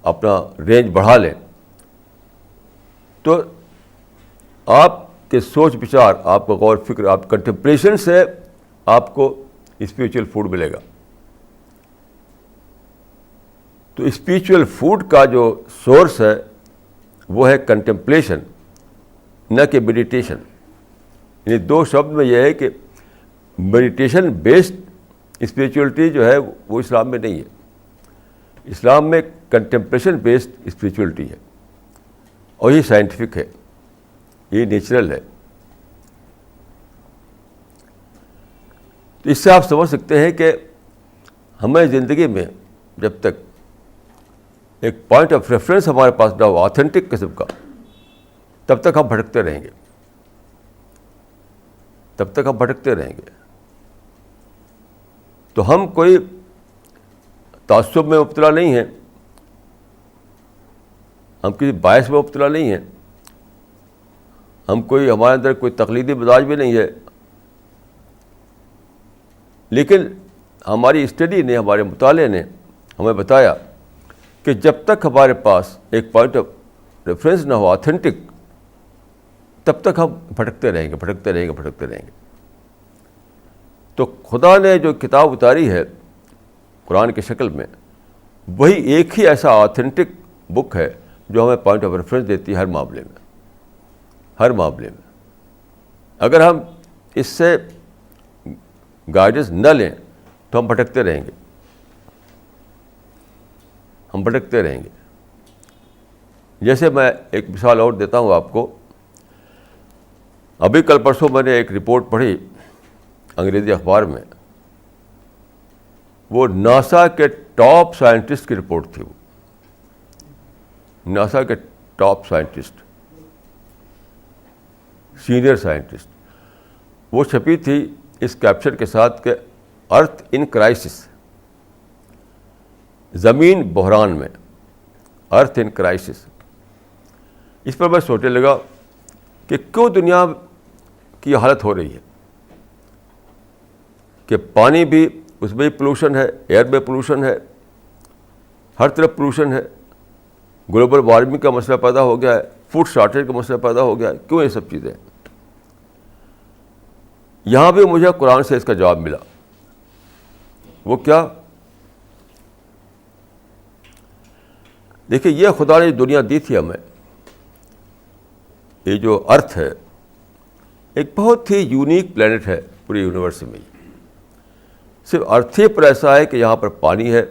اپنا رینج بڑھا لیں تو آپ کے سوچ بچار، آپ کا غور فکر، آپ کنٹمپلیشن سے آپ کو اسپریچول فوڈ ملے گا. تو اسپریچول فوڈ کا جو سورس ہے وہ ہے کنٹمپلیشن، نہ کہ میڈیٹیشن. یعنی دو شبد میں یہ ہے کہ میڈیٹیشن بیسڈ اسپریچولیٹی جو ہے وہ اسلام میں نہیں ہے. اسلام میں کنٹمپلیشن بیسڈ اسپریچولیٹی ہے، اور یہ سائنٹیفک ہے، یہ نیچرل ہے. تو اس سے آپ سمجھ سکتے ہیں کہ ہمیں زندگی میں جب تک ایک پوائنٹ آف ریفرنس ہمارے پاس نہ ہو آتھینٹک قسم کا، تب تک ہم بھٹکتے رہیں گے، تب تک ہم بھٹکتے رہیں گے. تو ہم کوئی تعصب میں مبتلا نہیں ہیں، ہم کسی باعث میں مبتلا نہیں ہیں، ہمارے اندر کوئی تقلیدی مزاج بھی نہیں ہے. لیکن ہماری اسٹڈی نے، ہمارے مطالعے نے ہمیں بتایا کہ جب تک ہمارے پاس ایک پوائنٹ آف ریفرنس نہ ہو آتھینٹک، تب تک ہم بھٹکتے رہیں گے. تو خدا نے جو کتاب اتاری ہے قرآن کی شکل میں، وہی ایک ہی ایسا آتھینٹک بک ہے جو ہمیں پوائنٹ آف ریفرنس دیتی ہے ہر معاملے میں. اگر ہم اس سے گائیڈنس نہ لیں تو ہم بھٹکتے رہیں گے. جیسے میں ایک مثال اور دیتا ہوں آپ کو. ابھی کل پرسوں میں نے ایک رپورٹ پڑھی انگریزی اخبار میں، وہ ناسا کے ٹاپ سائنٹسٹ کی رپورٹ تھی. وہ ناسا کے ٹاپ سائنٹسٹ، سینئر سائنٹسٹ، وہ چھپی تھی اس کیپشن کے ساتھ کہ ارتھ ان کرائسس، زمین بحران میں، ارتھ ان کرائسس. اس پر میں سوچنے لگا کہ کیوں دنیا کی حالت ہو رہی ہے کہ پانی بھی اس میں پولوشن ہے، ایئر میں پولوشن ہے، ہر طرف پولوشن ہے، گلوبل وارمنگ کا مسئلہ پیدا ہو گیا ہے، فوڈ شارٹیج کا مسئلہ پیدا ہو گیا ہے. کیوں یہ سب چیزیں؟ یہاں بھی مجھے قرآن سے اس کا جواب ملا. وہ کیا؟ دیکھیے، یہ خدا نے دنیا دی تھی ہمیں. یہ جو ارتھ ہے ایک بہت ہی یونیک پلینٹ ہے پورے یونیورس میں. صرف ارتھ ہی پر ایسا ہے کہ یہاں پر پانی ہے,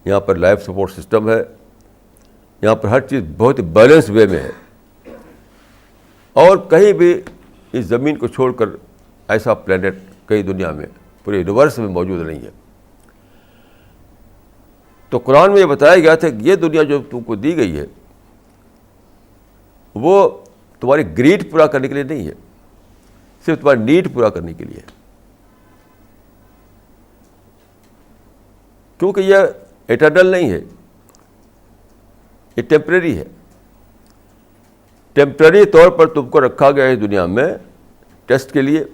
یہاں پر لائف سپورٹ سسٹم ہے, یہاں پر ہر چیز بہت ہی بیلنس وے میں ہے. اور کہیں بھی اس زمین کو چھوڑ کر ایسا پلینٹ کئی دنیا میں پورے یونیورس میں موجود نہیں ہے. تو قرآن میں یہ بتایا گیا تھا کہ یہ دنیا جو تم کو دی گئی ہے وہ تمہاری گریڈ پورا کرنے کے لیے نہیں ہے, صرف تمہاری نیڈ پورا کرنے کے لیے ہے. کیونکہ یہ ایٹرنل نہیں ہے, یہ ٹیمپریری ہے. ٹیمپریری طور پر تم کو رکھا گیا ہے دنیا میں ٹیسٹ کے لیے,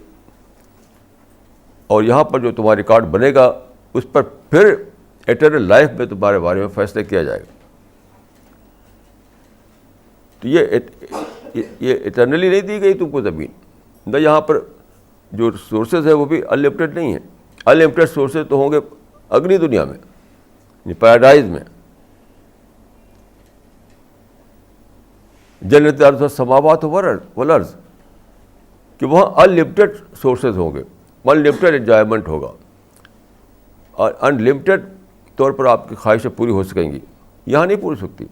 اور یہاں پر جو تمہارا ریکارڈ بنے گا اس پر پھر ایٹرنل لائف میں تمہارے بارے میں فیصلہ کیا جائے گا. تو یہ ایٹرنلی نہیں دی گئی تم کو زمین. نہ یہاں پر جو سورسز ہے وہ بھی انلمیٹڈ نہیں ہیں. انلمیٹڈ سورسز تو ہوں گے اگلی دنیا میں, یعنی پیراڈائز میں. جنت ارض السماوات والارض, کہ وہاں انلمیٹڈ سورسز ہوں گے, انلمیٹڈ انجوائمنٹ ہوگا, اور انلمیٹڈ طور پر آپ کی خواہشیں پوری ہو سکیں گی. یہاں نہیں پوری سکتی.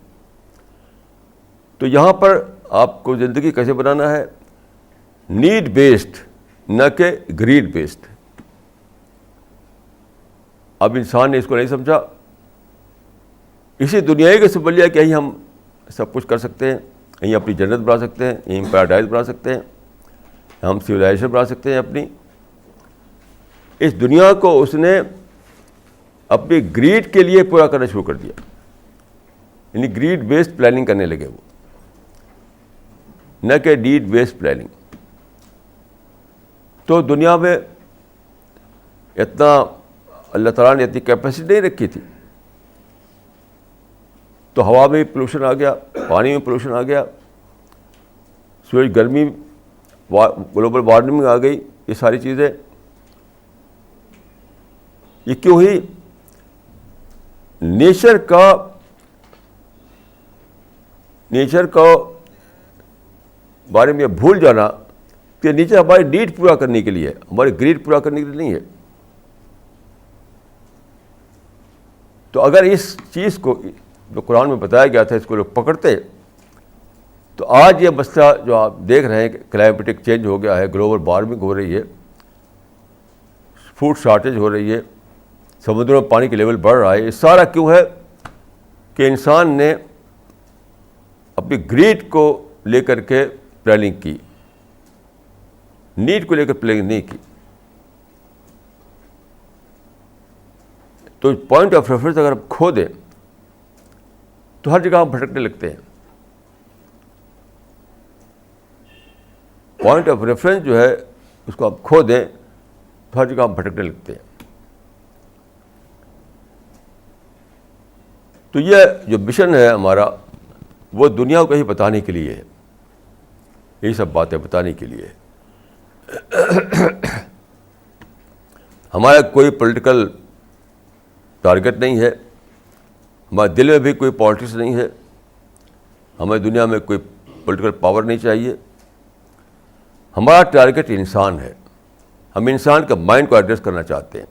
تو یہاں پر آپ کو زندگی کیسے بنانا ہے؟ نیڈ بیسڈ, نہ کہ گریڈ بیسڈ. اب انسان نے اس کو نہیں سمجھا, اسی دنیا کے سمجھ لیا کہ یہیں ہم سب کچھ کر سکتے ہیں, یہیں اپنی جنت بنا سکتے ہیں, یہیں پیراڈائز بنا سکتے ہیں, ہم سویلائزیشن بنا سکتے ہیں اپنی. اس دنیا کو اس نے اپنی گریڈ کے لیے پورا کرنا شروع کر دیا, یعنی گریڈ بیسڈ پلاننگ کرنے لگے وہ, نہ کہ نیڈ بیسڈ پلاننگ. تو دنیا میں اتنا اللہ تعالیٰ نے اتنی کیپیسٹی نہیں رکھی تھی. تو ہوا میں پولوشن آ گیا, پانی میں پولوشن آ گیا, سورج گرمی, گلوبل وارمنگ آ گئی. یہ ساری چیزیں یہ کیوں ہی؟ نیچر کا بارے میں بھول جانا کہ نیچر ہماری نیڈ پورا کرنے کے لیے, ہماری گریڈ پورا کرنے کے لیے نہیں ہے. تو اگر اس چیز کو جو قرآن میں بتایا گیا تھا اس کو لوگ پکڑتے, تو آج یہ مسئلہ جو آپ دیکھ رہے ہیں کہ کلائمیٹک چینج ہو گیا ہے, گلوبل وارمنگ ہو رہی ہے, فوڈ شارٹیج ہو رہی ہے, سمندروں میں پانی کا لیول بڑھ رہا ہے, یہ سارا کیوں ہے؟ کہ انسان نے اپنی گریڈ کو لے کر کے پلاننگ کی, نیڈ کو لے کر پلاننگ نہیں کی. تو پوائنٹ آف ریفرنس اگر ہم کھو دیں تو ہر جگہ ہم بھٹکنے لگتے ہیں. پوائنٹ آف ریفرنس جو ہے اس کو ہم کھو دیں تو ہر جگہ ہم بھٹکنے لگتے ہیں. تو یہ جو مشن ہے ہمارا وہ دنیا کو ہی بتانے کے لیے ہے, یہی سب باتیں بتانے کے لیے ہے. ہمارا کوئی پولیٹیکل ٹارگٹ نہیں ہے, ہمارے دل میں بھی کوئی پالیٹکس نہیں ہے, ہمیں دنیا میں کوئی پولیٹیکل پاور نہیں چاہیے. ہمارا ٹارگٹ انسان ہے. ہم انسان کا مائنڈ کو ایڈریس کرنا چاہتے ہیں.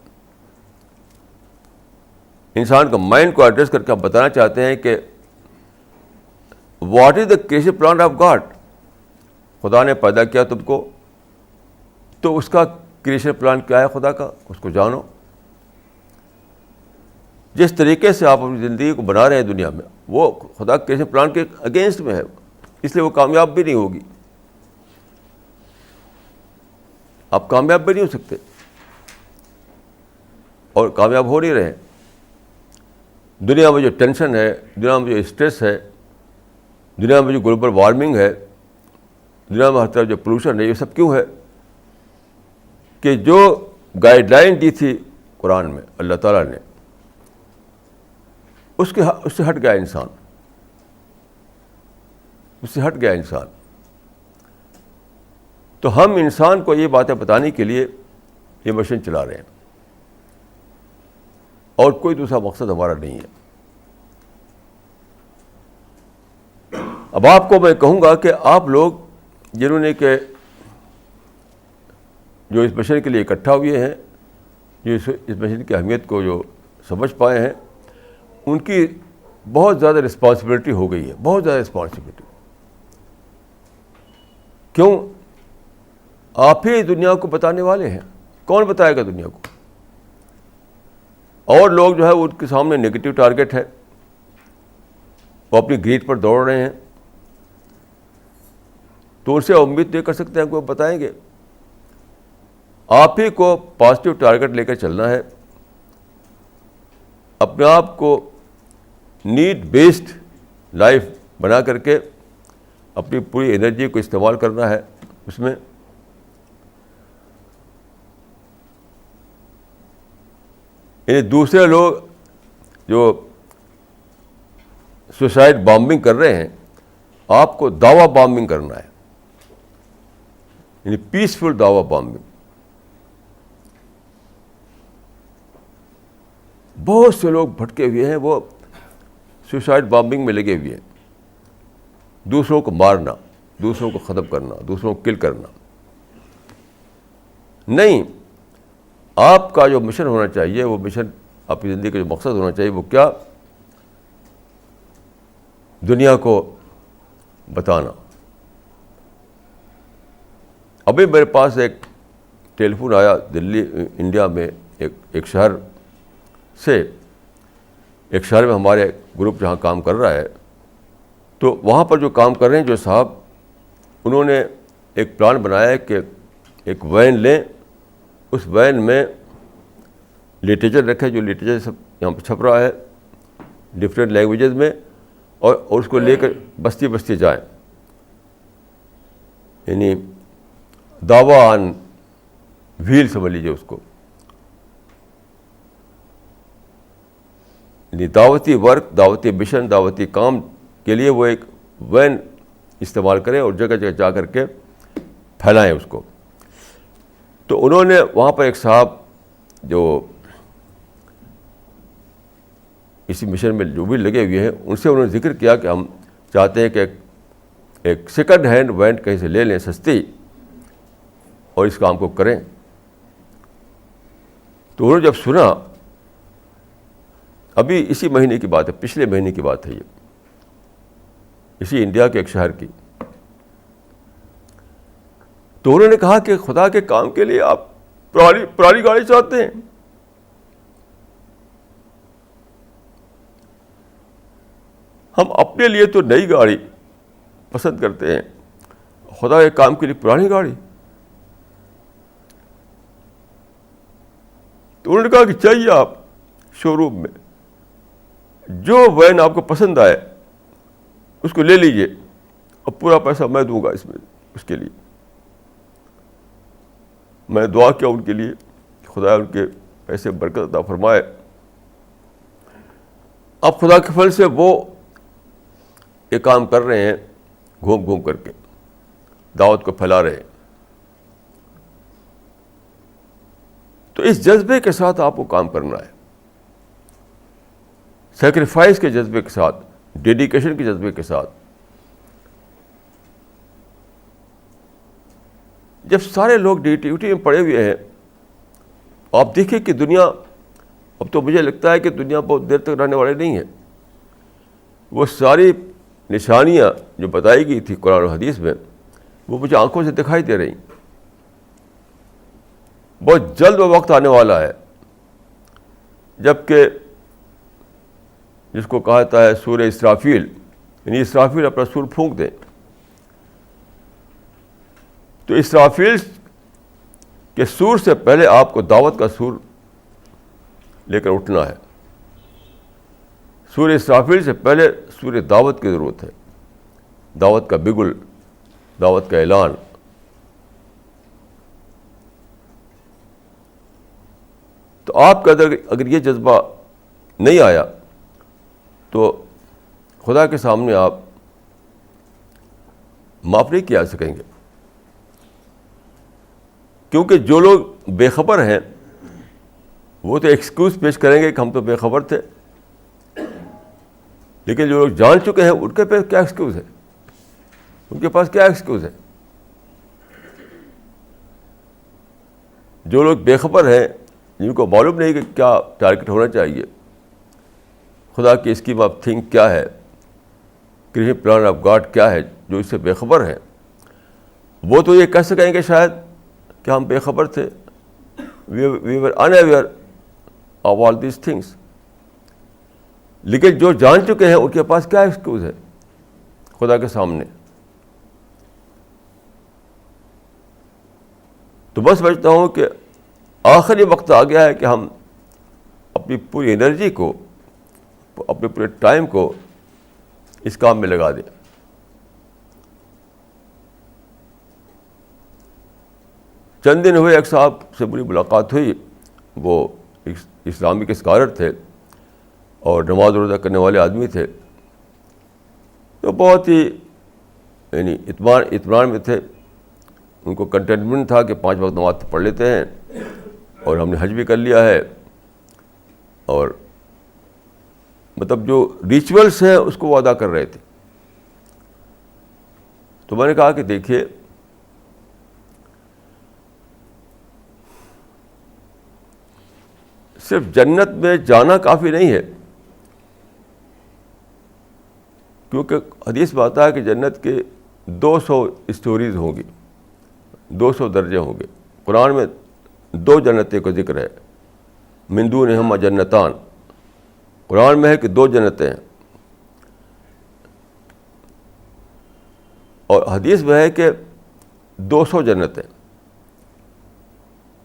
انسان کا مائنڈ کو ایڈریس کر کے ہم بتانا چاہتے ہیں کہ what is the creation plan of God. خدا نے پیدا کیا تم کو, تو اس کا کریشن پلان کیا ہے خدا کا, اس کو جانو. جس طریقے سے آپ اپنی زندگی کو بنا رہے ہیں دنیا میں وہ خدا کے کریشن پلان کے اگینسٹ میں ہے, اس لیے وہ کامیاب بھی نہیں ہوگی. آپ کامیاب بھی نہیں ہو سکتے اور کامیاب ہو نہیں رہے. دنیا میں جو ٹینشن ہے, دنیا میں جو اسٹریس ہے, دنیا میں جو گلوبل وارمنگ ہے, دنیا میں ہر طرف جو پولوشن ہے, یہ سب کیوں ہے؟ کہ جو گائیڈ لائن دی تھی قرآن میں اللہ تعالیٰ نے, اس سے ہٹ گیا انسان, اس سے ہٹ گیا انسان. تو ہم انسان کو یہ باتیں بتانے کے لیے یہ مشن چلا رہے ہیں، اور کوئی دوسرا مقصد ہمارا نہیں ہے۔ اب آپ کو میں کہوں گا کہ آپ لوگ جنہوں نے کہ جو اس مشن کے لیے اکٹھا ہوئے ہیں، جو اس مشن کی اہمیت کو جو سمجھ پائے ہیں، ان کی بہت زیادہ رسپانسبلٹی ہو گئی ہے، بہت زیادہ رسپانسبلٹی۔ کیوں؟ آپ ہی دنیا کو بتانے والے ہیں، کون بتائے گا دنیا کو؟ اور لوگ جو ہے ان کے سامنے نگیٹو ٹارگٹ ہے، وہ اپنی گریڈ پر دوڑ رہے ہیں، تو ان سے امید نہیں کر سکتے ہیں کہ وہ بتائیں گے۔ آپ ہی کو پازیٹیو ٹارگٹ لے کر چلنا ہے، اپنے آپ کو نیڈ بیسڈ لائف بنا کر کے اپنی پوری انرجی کو استعمال کرنا ہے اس میں۔ یعنی دوسرے لوگ جو سوسائڈ بامبنگ کر رہے ہیں، آپ کو دعوی بامبنگ کرنا ہے، یعنی پیسفل دعوی بامبنگ۔ بہت سے لوگ بھٹکے ہوئے ہیں، وہ سوسائڈ بامبنگ میں لگے ہوئے ہیں، دوسروں کو مارنا، دوسروں کو ختم کرنا، دوسروں کو کل کرنا۔ نہیں، آپ کا جو مشن ہونا چاہیے، وہ مشن، آپ کی زندگی کا جو مقصد ہونا چاہیے، وہ کیا؟ دنیا کو بتانا۔ ابھی میرے پاس ایک ٹیلی فون آیا دلی، انڈیا میں ایک شہر سے، ایک شہر میں ہمارے گروپ جہاں کام کر رہا ہے، تو وہاں پر جو کام کر رہے ہیں جو صاحب، انہوں نے ایک پلان بنایا ہے کہ ایک وین لیں، اس وین میں لٹریچر رکھے، جو لٹریچر سب یہاں پہ چھپ رہا ہے ڈفرینٹ لینگویجز میں، اور اس کو لے کر بستی بستی جائیں، یعنی دعویٰ آن وھیل سمجھ لیجیے اس کو، یعنی دعوتی ورک، دعوتی مشن، دعوتی کام کے لیے وہ ایک وین استعمال کریں اور جگہ جگہ جا کر کے پھیلائیں اس کو۔ تو انہوں نے وہاں پر ایک صاحب جو اسی مشن میں جو بھی لگے ہوئے ہیں، ان سے انہوں نے ذکر کیا کہ ہم چاہتے ہیں کہ ایک سیکنڈ ہینڈ وین کہیں سے لے لیں سستی، اور اس کام کو کریں۔ تو انہوں نے جب سنا، ابھی اسی مہینے کی بات ہے، پچھلے مہینے کی بات ہے یہ، اسی انڈیا کے ایک شہر کی، تو انہوں نے کہا کہ خدا کے کام کے لیے آپ پرانی گاڑی چاہتے ہیں؟ ہم اپنے لیے تو نئی گاڑی پسند کرتے ہیں، خدا کے کام کے لیے پرانی گاڑی؟ تو انہوں نے کہا کہ چاہیے آپ شو روم میں جو وین آپ کو پسند آئے اس کو لے لیجئے، اور پورا پیسہ میں دوں گا اس میں، اس کے لیے۔ میں دعا کیا ان کے لیے، خدا ان کے پیسے برکت عطا فرمائے۔ اب خدا کے فضل سے وہ یہ کام کر رہے ہیں، گھوم گھوم کر کے دعوت کو پھیلا رہے ہیں۔ تو اس جذبے کے ساتھ آپ کو کام کرنا ہے، سیکریفائس کے جذبے کے ساتھ، ڈیڈیکیشن کے جذبے کے ساتھ۔ جب سارے لوگ ڈیوٹی میں پڑے ہوئے ہیں، آپ دیکھیں کہ دنیا، اب تو مجھے لگتا ہے کہ دنیا بہت دیر تک رہنے والے نہیں ہے۔ وہ ساری نشانیاں جو بتائی گئی تھی قرآن و حدیث میں، وہ مجھے آنکھوں سے دکھائی دے رہی۔ بہت جلد وہ وقت آنے والا ہے جبکہ جس کو کہا جاتا ہے سورہ اسرافیل، یعنی اسرافیل اپنا سور پھونک دیں، تو اسرافیل کے سور سے پہلے آپ کو دعوت کا سور لے کر اٹھنا ہے۔ سورہ اسرافیل سے پہلے سورہ دعوت کی ضرورت ہے، دعوت کا بگل، دعوت کا اعلان۔ تو آپ کے اندر اگر یہ جذبہ نہیں آیا تو خدا کے سامنے آپ معاف نہیں کیا سکیں گے۔ کیونکہ جو لوگ بے خبر ہیں وہ تو ایکسکیوز پیش کریں گے کہ ہم تو بے خبر تھے، لیکن جو لوگ جان چکے ہیں ان کے پاس کیا ایکسکیوز ہے؟ ان کے پاس کیا ایکسکیوز ہے؟ جو لوگ بے خبر ہیں، جن کو معلوم نہیں کہ کیا ٹارگٹ ہونا چاہیے، خدا کی اسکیم آف تھنک کیا ہے، کریشن پلان آف گاڈ کیا ہے، جو اس سے بے خبر ہیں، وہ تو یہ کہہ سکیں گے شاید کہ ہم بے خبر تھے، وی ور اناویئر آف آل دیز تھنگس. لیکن جو جان چکے ہیں ان کے پاس کیا ایکسکیوز ہے خدا کے سامنے؟ تو بس سمجھتا ہوں کہ آخری وقت آ گیا ہے کہ ہم اپنی پوری انرجی کو، اپنے پورے ٹائم کو اس کام میں لگا دیں. چند دن ہوئے ایک صاحب سے میری ملاقات ہوئی، وہ اسلامک اسکالر تھے اور نماز روزہ کرنے والے آدمی تھے، تو بہت ہی یعنی اطمینان میں تھے. ان کو کنٹینٹمنٹ تھا کہ 5 وقت نماز پڑھ لیتے ہیں اور ہم نے حج بھی کر لیا ہے، اور مطلب جو ریچولس ہیں اس کو وہ ادا کر رہے تھے. تو میں نے کہا کہ دیکھیے، صرف جنت میں جانا کافی نہیں ہے، کیونکہ حدیث میں آتا ہے کہ جنت کے 200 اسٹوریز ہوں گی، 200 درجے ہوں گے. قرآن میں 2 جنتیں کا ذکر ہے، من دونہما جنتان. قرآن میں ہے کہ 2 جنتیں ہیں، اور حدیث میں ہے کہ 200 جنتیں.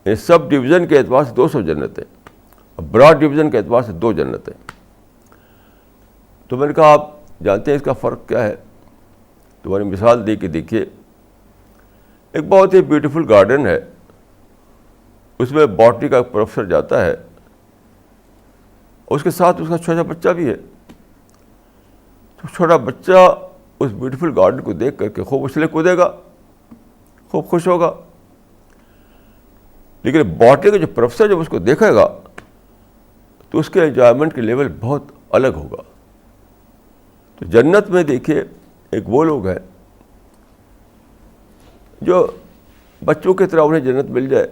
سب ڈویژن کے اعتبار سے 200 جنتیں، براڈ ڈویژن کے اعتبار سے 2 جنتیں. تو میں نے کہا آپ جانتے ہیں اس کا فرق کیا ہے؟ تو میں نے مثال دی کہ دیکھیے، ایک بہت ہی بیوٹیفل گارڈن ہے، اس میں باٹنی کا پروفیسر جاتا ہے، اس کے ساتھ اس کا چھوٹا بچہ بھی ہے. تو چھوٹا بچہ اس بیوٹیفل گارڈن کو دیکھ کر کے خوب اچھلے کودے گا، خوب خوش ہوگا. لیکن باٹنی کا جو پروفیسر جب اس کو دیکھے گا تو اس کے انجوائمنٹ کے لیول بہت الگ ہوگا. تو جنت میں دیکھیے ایک وہ لوگ ہیں جو بچوں کی طرح انہیں جنت مل جائے،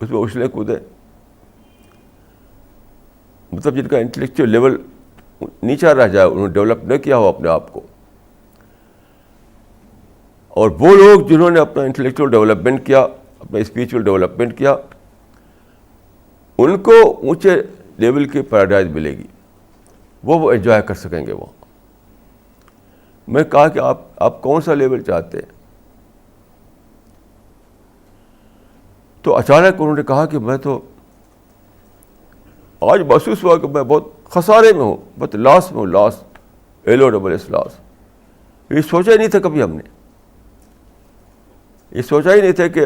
اس میں اچھلے کودے، مطلب جن کا انٹلیکچوئل لیول نیچا رہ جائے، انہوں نے ڈیولپ نہ کیا ہو اپنے آپ کو. اور وہ لوگ جنہوں نے اپنا انٹلیکچوئل ڈیولپمنٹ کیا، اپنا اسپریچول ڈیولپمنٹ کیا، ان کو اونچے لیول کی پیراڈائز ملے گی، وہ انجوائے کر سکیں گے. وہ میں کہا کہ آپ کون سا لیول چاہتے ہیں؟ تو اچانک انہوں نے کہا کہ میں تو آج محسوس ہوا کہ میں بہت خسارے میں ہوں، بہت لاس میں ہوں، لاس، LOSS لاس. یہ سوچا ہی نہیں تھا کبھی ہم نے، یہ سوچا ہی نہیں تھا کہ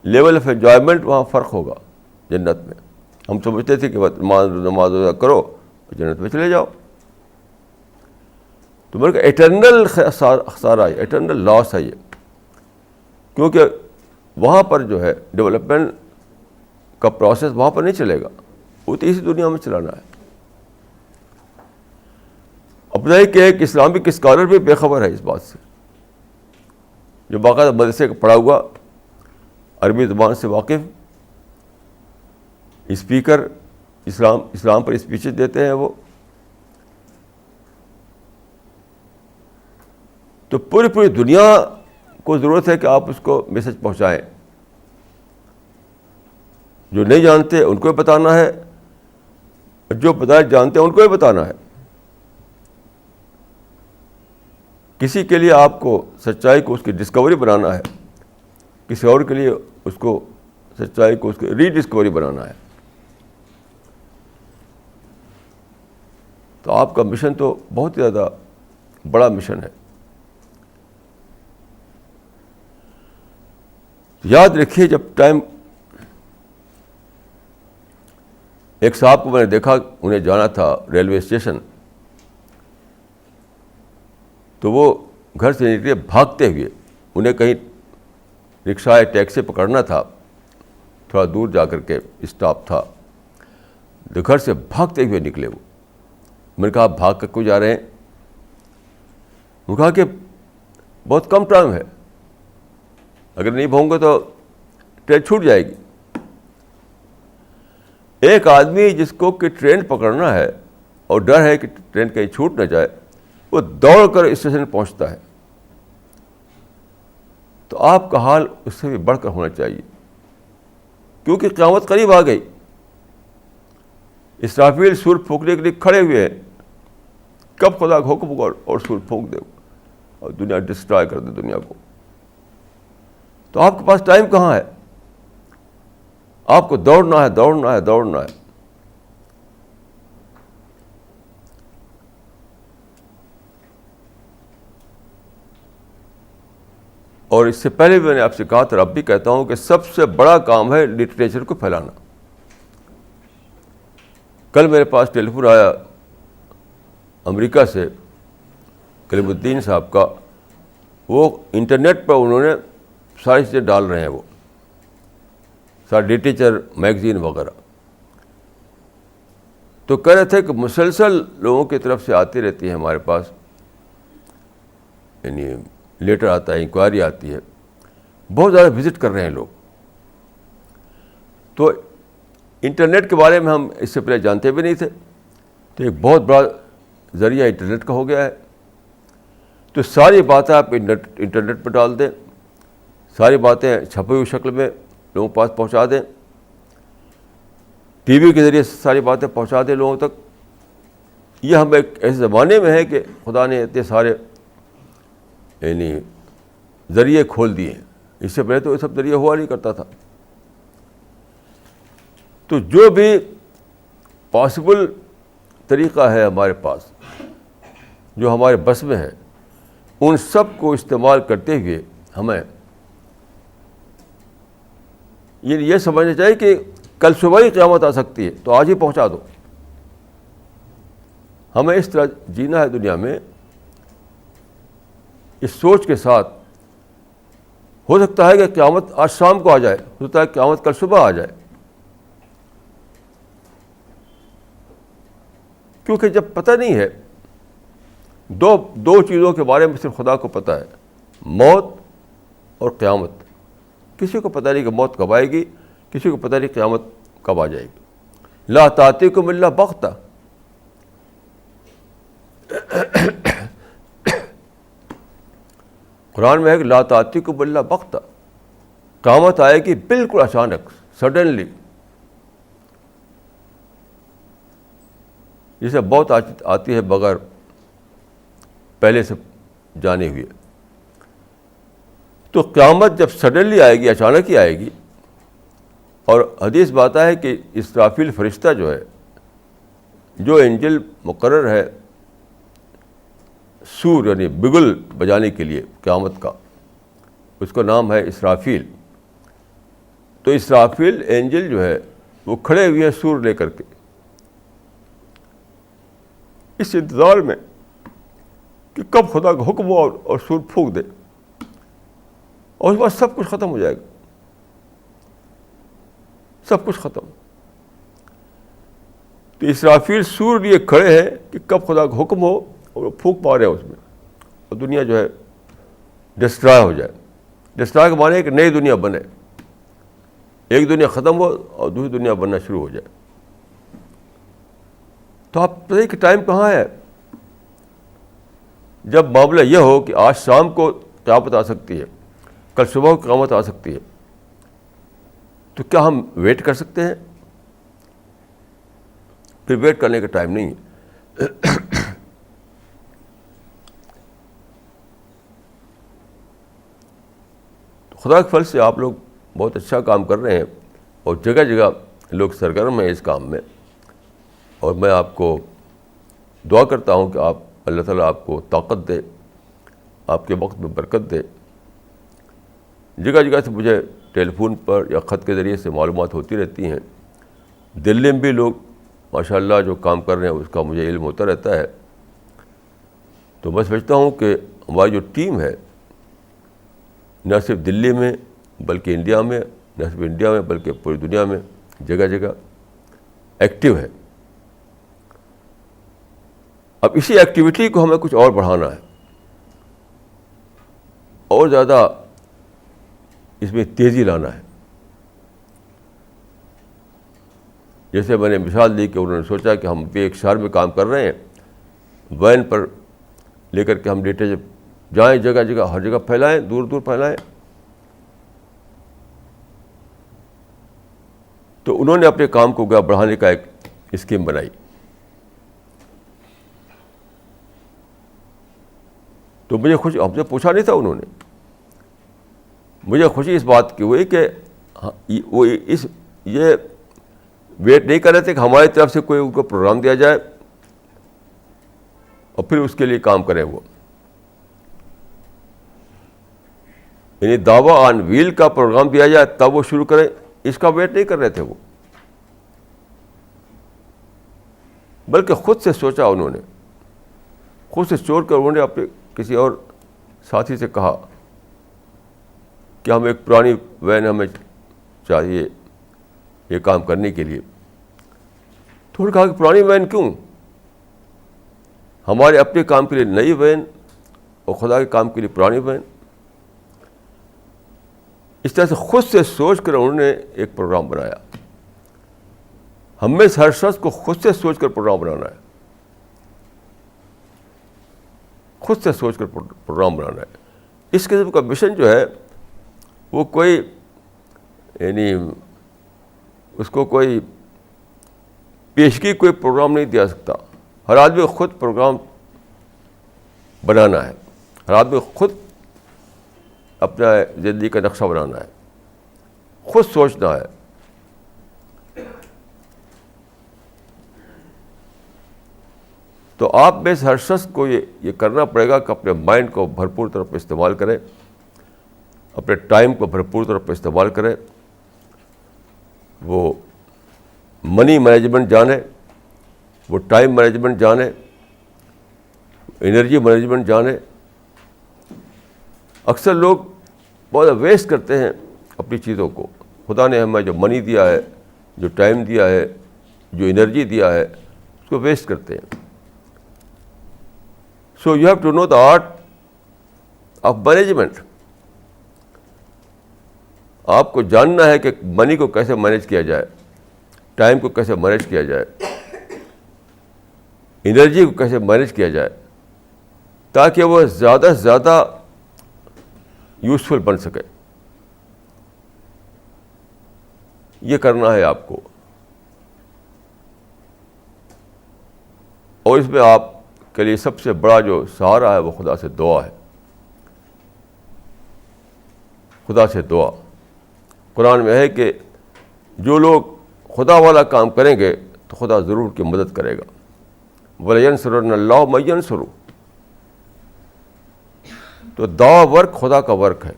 لیول آف انجوائمنٹ وہاں فرق ہوگا جنت میں. ہم سمجھتے تھے کہ نماز روزہ کرو جنت میں چلے جاؤ. تو میرے کو ایٹرنل خسارہ ہے، ایٹرنل لاس ہے یہ، کیونکہ وہاں پر جو ہے ڈیولپمنٹ کا پروسیس وہاں پر نہیں چلے گا، وہ تو اسی دنیا میں چلانا ہے. اب نہیں کہ ایک اسلامک اسکالر بھی بے خبر ہے اس بات سے، جو باقاعدہ مدرسے کا پڑھا ہوا، عربی زبان سے واقف، اسپیکر، اسلام پر اسپیچز دیتے ہیں وہ. تو پوری دنیا کو ضرورت ہے کہ آپ اس کو میسج پہنچائیں. جو نہیں جانتے ان کو بھی بتانا ہے، جو جانتے ہیں ان کو بھی بتانا ہے. کسی کے لیے آپ کو سچائی کو اس کی ڈسکوری بنانا ہے، کسی اور کے لیے اس کو سچائی کو اس کی ری ڈسکوری بنانا ہے. تو آپ کا مشن تو بہت زیادہ بڑا مشن ہے. یاد رکھیے، جب ٹائم، ایک صاحب کو میں نے دیکھا، انہیں جانا تھا ریلوے اسٹیشن، تو وہ گھر سے نکلے بھاگتے ہوئے، انہیں کہیں رکشا یا ٹیکسی پکڑنا تھا, تھوڑا دور جا کر کے اسٹاپ تھا, تو گھر سے بھاگتے ہوئے نکلے وہ. میں نے کہا آپ بھاگ کر کیوں جا رہے ہیں؟ انہوں نے کہا کہ بہت کم ٹائم ہے, اگر نہیں بھاگوں گا تو ٹرین چھوٹ جائے گی. ایک آدمی جس کو کہ ٹرین پکڑنا ہے اور ڈر ہے کہ ٹرین کہیں چھوٹ نہ جائے, وہ دوڑ کر اسٹیشن پہنچتا ہے. تو آپ کا حال اس سے بھی بڑھ کر ہونا چاہیے, کیونکہ قیامت قریب آ گئی. اسرافیل سور پھونکنے کے لیے کھڑے ہوئے ہیں, کب خدا کا حکم ہوگا اور سور پھونک دے اور دنیا ڈسٹرائے کر دے دنیا کو. تو آپ کے پاس ٹائم کہاں ہے؟ آپ کو دوڑنا ہے, دوڑنا ہے, دوڑنا ہے. اور اس سے پہلے بھی میں نے آپ سے کہا تھا, اب بھی کہتا ہوں کہ سب سے بڑا کام ہے لٹریچر کو پھیلانا. کل میرے پاس ٹیلیفون آیا امریکہ سے, کلیم الدین صاحب کا. وہ انٹرنیٹ پر انہوں نے ساری چیزیں ڈال رہے ہیں, وہ سارا لٹریچر میگزین وغیرہ. تو کہہ رہے تھے کہ مسلسل لوگوں کی طرف سے آتی رہتی ہے ہمارے پاس, یعنی لیٹر آتا ہے, انکوائری آتی ہے, بہت زیادہ وزٹ کر رہے ہیں لوگ. تو انٹرنیٹ کے بارے میں ہم اس سے پہلے جانتے بھی نہیں تھے, تو ایک بہت بڑا ذریعہ انٹرنیٹ کا ہو گیا ہے. تو ساری باتیں آپ انٹرنیٹ پہ ڈال دیں, ساری باتیں چھپی ہوئی شکل میں لوگوں کے پاس پہنچا دیں, ٹی وی کے ذریعے ساری باتیں پہنچا دیں لوگوں تک. یہ ہم ایک ایسے زمانے میں ہیں کہ خدا نے اتنے سارے یعنی ذریعے کھول دیے ہیں. اس سے پہلے تو یہ سب ذریعہ ہوا نہیں کرتا تھا. تو جو بھی پاسبل طریقہ ہے ہمارے پاس, جو ہمارے بس میں ہے, ان سب کو استعمال کرتے ہوئے ہمیں یہ سمجھنا چاہیے کہ کل صبح ہی قیامت آ سکتی ہے, تو آج ہی پہنچا دو. ہمیں اس طرح جینا ہے دنیا میں, اس سوچ کے ساتھ. ہو سکتا ہے کہ قیامت آج شام کو آ جائے, ہو سکتا ہے کہ قیامت کل صبح آ جائے. کیونکہ جب پتہ نہیں ہے, دو چیزوں کے بارے میں صرف خدا کو پتہ ہے, موت اور قیامت. کسی کو پتہ نہیں کہ موت کب آئے گی, کسی کو پتہ نہیں قیامت کب آ جائے گی. لا تأتیکم الا بغتہ. قرآن میں ہے کہ لا تأتیکم الا بغتہ, قیامت آئے گی بالکل اچانک, سڈنلی. جسے بہت آتی ہے بغیر پہلے سے جانے ہوئے. تو قیامت جب سڈنلی آئے گی, اچانک ہی آئے گی. اور حدیث بات ہے کہ اسرافیل فرشتہ جو ہے, جو انجل مقرر ہے سور یعنی بگل بجانے کے لیے قیامت کا, اس کا نام ہے اسرافیل. تو اسرافیل انجل جو ہے وہ کھڑے ہوئے ہیں سور لے کر کے, اس انتظار میں کہ کب خدا کا حکم ہو اور سور پھونک دے, اور اس بعد سب کچھ ختم ہو جائے گا, سب کچھ ختم. تو اسرافیل سور لیے کھڑے ہیں کہ کب خدا کا حکم ہو اور وہ پھونک پا رہے ہیں اس میں, اور دنیا جو ہے ڈسٹرائے ہو جائے. ڈسٹرائے کا معنی ہے کہ نئی دنیا بنے, ایک دنیا ختم ہو اور دوسری دنیا بننا شروع ہو جائے. تو آپ پتہ کہ ٹائم کہاں ہے؟ جب معاملہ یہ ہو کہ آج شام کو قیامت آ سکتی ہے, کل صبح کو قیامت آ سکتی ہے, تو کیا ہم ویٹ کر سکتے ہیں؟ پھر ویٹ کرنے کا ٹائم نہیں ہے. خدا کے فضل سے آپ لوگ بہت اچھا کام کر رہے ہیں, اور جگہ جگہ لوگ سرگرم ہیں اس کام میں. اور میں آپ کو دعا کرتا ہوں کہ آپ اللہ تعالیٰ آپ کو طاقت دے, آپ کے وقت میں برکت دے. جگہ جگہ سے مجھے ٹیلی فون پر یا خط کے ذریعے سے معلومات ہوتی رہتی ہیں. دلی میں بھی لوگ ماشاءاللہ جو کام کر رہے ہیں اس کا مجھے علم ہوتا رہتا ہے. تو میں سمجھتا ہوں کہ ہماری جو ٹیم ہے نہ صرف دلی میں بلکہ انڈیا میں، نہ صرف انڈیا میں بلکہ پوری دنیا میں جگہ جگہ ایکٹیو ہے. اب اسی ایکٹیویٹی کو ہمیں کچھ اور بڑھانا ہے، اور زیادہ اس میں تیزی لانا ہے. جیسے میں نے مثال دی کہ انہوں نے سوچا کہ ہم بھی ایک شہر میں کام کر رہے ہیں، وین پر لے کر کے ہم ڈیٹا جب جائیں جگہ جگہ، ہر جگہ پھیلائیں، دور دور پھیلائیں. تو انہوں نے اپنے کام کو بڑھانے کا ایک اسکیم بنائی. تو مجھے خوشی، ہم سے پوچھا نہیں تھا انہوں نے، مجھے خوشی اس بات کی ہوئی کہ وہ یہ ویٹ نہیں کر رہے تھے کہ ہماری طرف سے کوئی ان کو پروگرام دیا جائے اور پھر اس کے لیے کام کریں. وہ یعنی دعویٰ آن ویل کا پروگرام دیا جائے تب وہ شروع کریں، اس کا ویٹ نہیں کر رہے تھے وہ، بلکہ خود سے سوچا انہوں نے، خود سے سوچ کر انہوں نے اپنے کسی اور ساتھی سے کہا کہ ہم ایک پرانی وین ہمیں چاہیے یہ کام کرنے کے لیے. تو انہوں نے کہا کہ پرانی وین کیوں، ہمارے اپنے کام کے لیے نئی وین اور خدا کے کام کے لیے پرانی وین. اس طرح سے خود سے سوچ کر انہوں نے ایک پروگرام بنایا. ہمیں ہر شخص کو خود سے سوچ کر پروگرام بنانا ہے، خود سے سوچ کر پروگرام بنانا ہے. اس قسم کا مشن جو ہے وہ کوئی یعنی اس کو کوئی پیشگی کوئی پروگرام نہیں دیا سکتا. ہر آدمی کو خود پروگرام بنانا ہے، ہر آدمی کو خود اپنا زندگی کا نقشہ بنانا ہے، خود سوچنا ہے. تو آپ میں سے ہر شخص کو یہ کرنا پڑے گا کہ اپنے مائنڈ کو بھرپور طور پہ استعمال کرے، اپنے ٹائم کو بھرپور طور پہ استعمال کرے. وہ منی مینجمنٹ جانے، وہ ٹائم مینجمنٹ جانے، انرجی مینجمنٹ جانے. اکثر لوگ بہت ویسٹ کرتے ہیں اپنی چیزوں کو. خدا نے ہمیں جو منی دیا ہے، جو ٹائم دیا ہے، جو انرجی دیا ہے، اس کو ویسٹ کرتے ہیں. So you have to know the art of management. آپ کو جاننا ہے کہ منی کو کیسے مینیج کیا جائے، ٹائم کو کیسے مینیج کیا جائے، انرجی کو کیسے مینیج کیا جائے، تاکہ وہ زیادہ سے زیادہ یوزفل بن سکے. یہ کرنا ہے آپ کو. اور اس میں آپ کے لیے سب سے بڑا جو سہارا ہے وہ خدا سے دعا ہے. خدا سے دعا. قرآن میں ہے کہ جو لوگ خدا والا کام کریں گے تو خدا ضرور کی مدد کرے گا. وَلَيَنْصُرَنَّ اللَّهُ مَن يَنْصُرُهُ. تو دعا ورک خدا کا ورک ہے.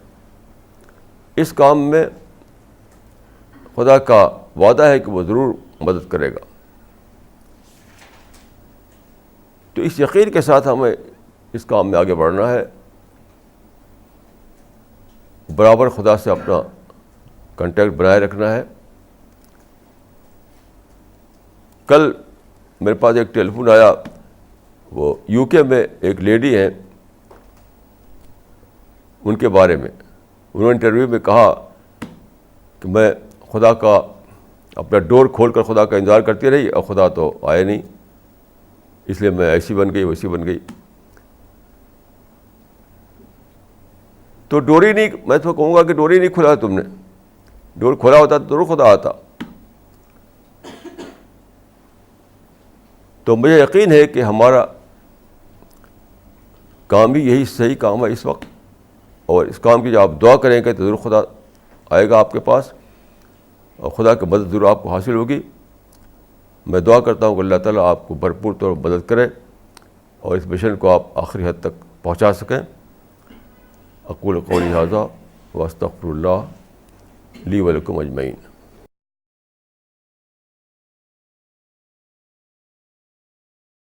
اس کام میں خدا کا وعدہ ہے کہ وہ ضرور مدد کرے گا. تو اس یقین کے ساتھ ہمیں اس کام میں آگے بڑھنا ہے. برابر خدا سے اپنا کنٹیکٹ بنائے رکھنا ہے. کل میرے پاس ایک ٹیلی فون آیا، وہ یو کے میں ایک لیڈی ہیں، ان کے بارے میں انہوں نے انٹرویو میں کہا کہ میں خدا کا اپنا ڈور کھول کر خدا کا انتظار کرتی رہی اور خدا تو آئے نہیں، اس لیے میں ایسی بن گئی ویسی بن گئی. تو ڈور ہی نہیں، میں تو کہوں گا کہ ڈور ہی نہیں کھلا تم نے. ڈور کھولا ہوتا تو ضرور خدا آتا. تو مجھے یقین ہے کہ ہمارا کام بھی یہی صحیح کام ہے اس وقت، اور اس کام کی جب آپ دعا کریں گے تو ضرور خدا آئے گا آپ کے پاس اور خدا کی مدد ضرور آپ کو حاصل ہوگی. میں دعا کرتا ہوں کہ اللہ تعالیٰ آپ کو بھرپور طور پر مدد کرے اور اس مشن کو آپ آخری حد تک پہنچا سکیں. اقول قولی ھذا واستغفر اللہ لی ولکم اجمعین.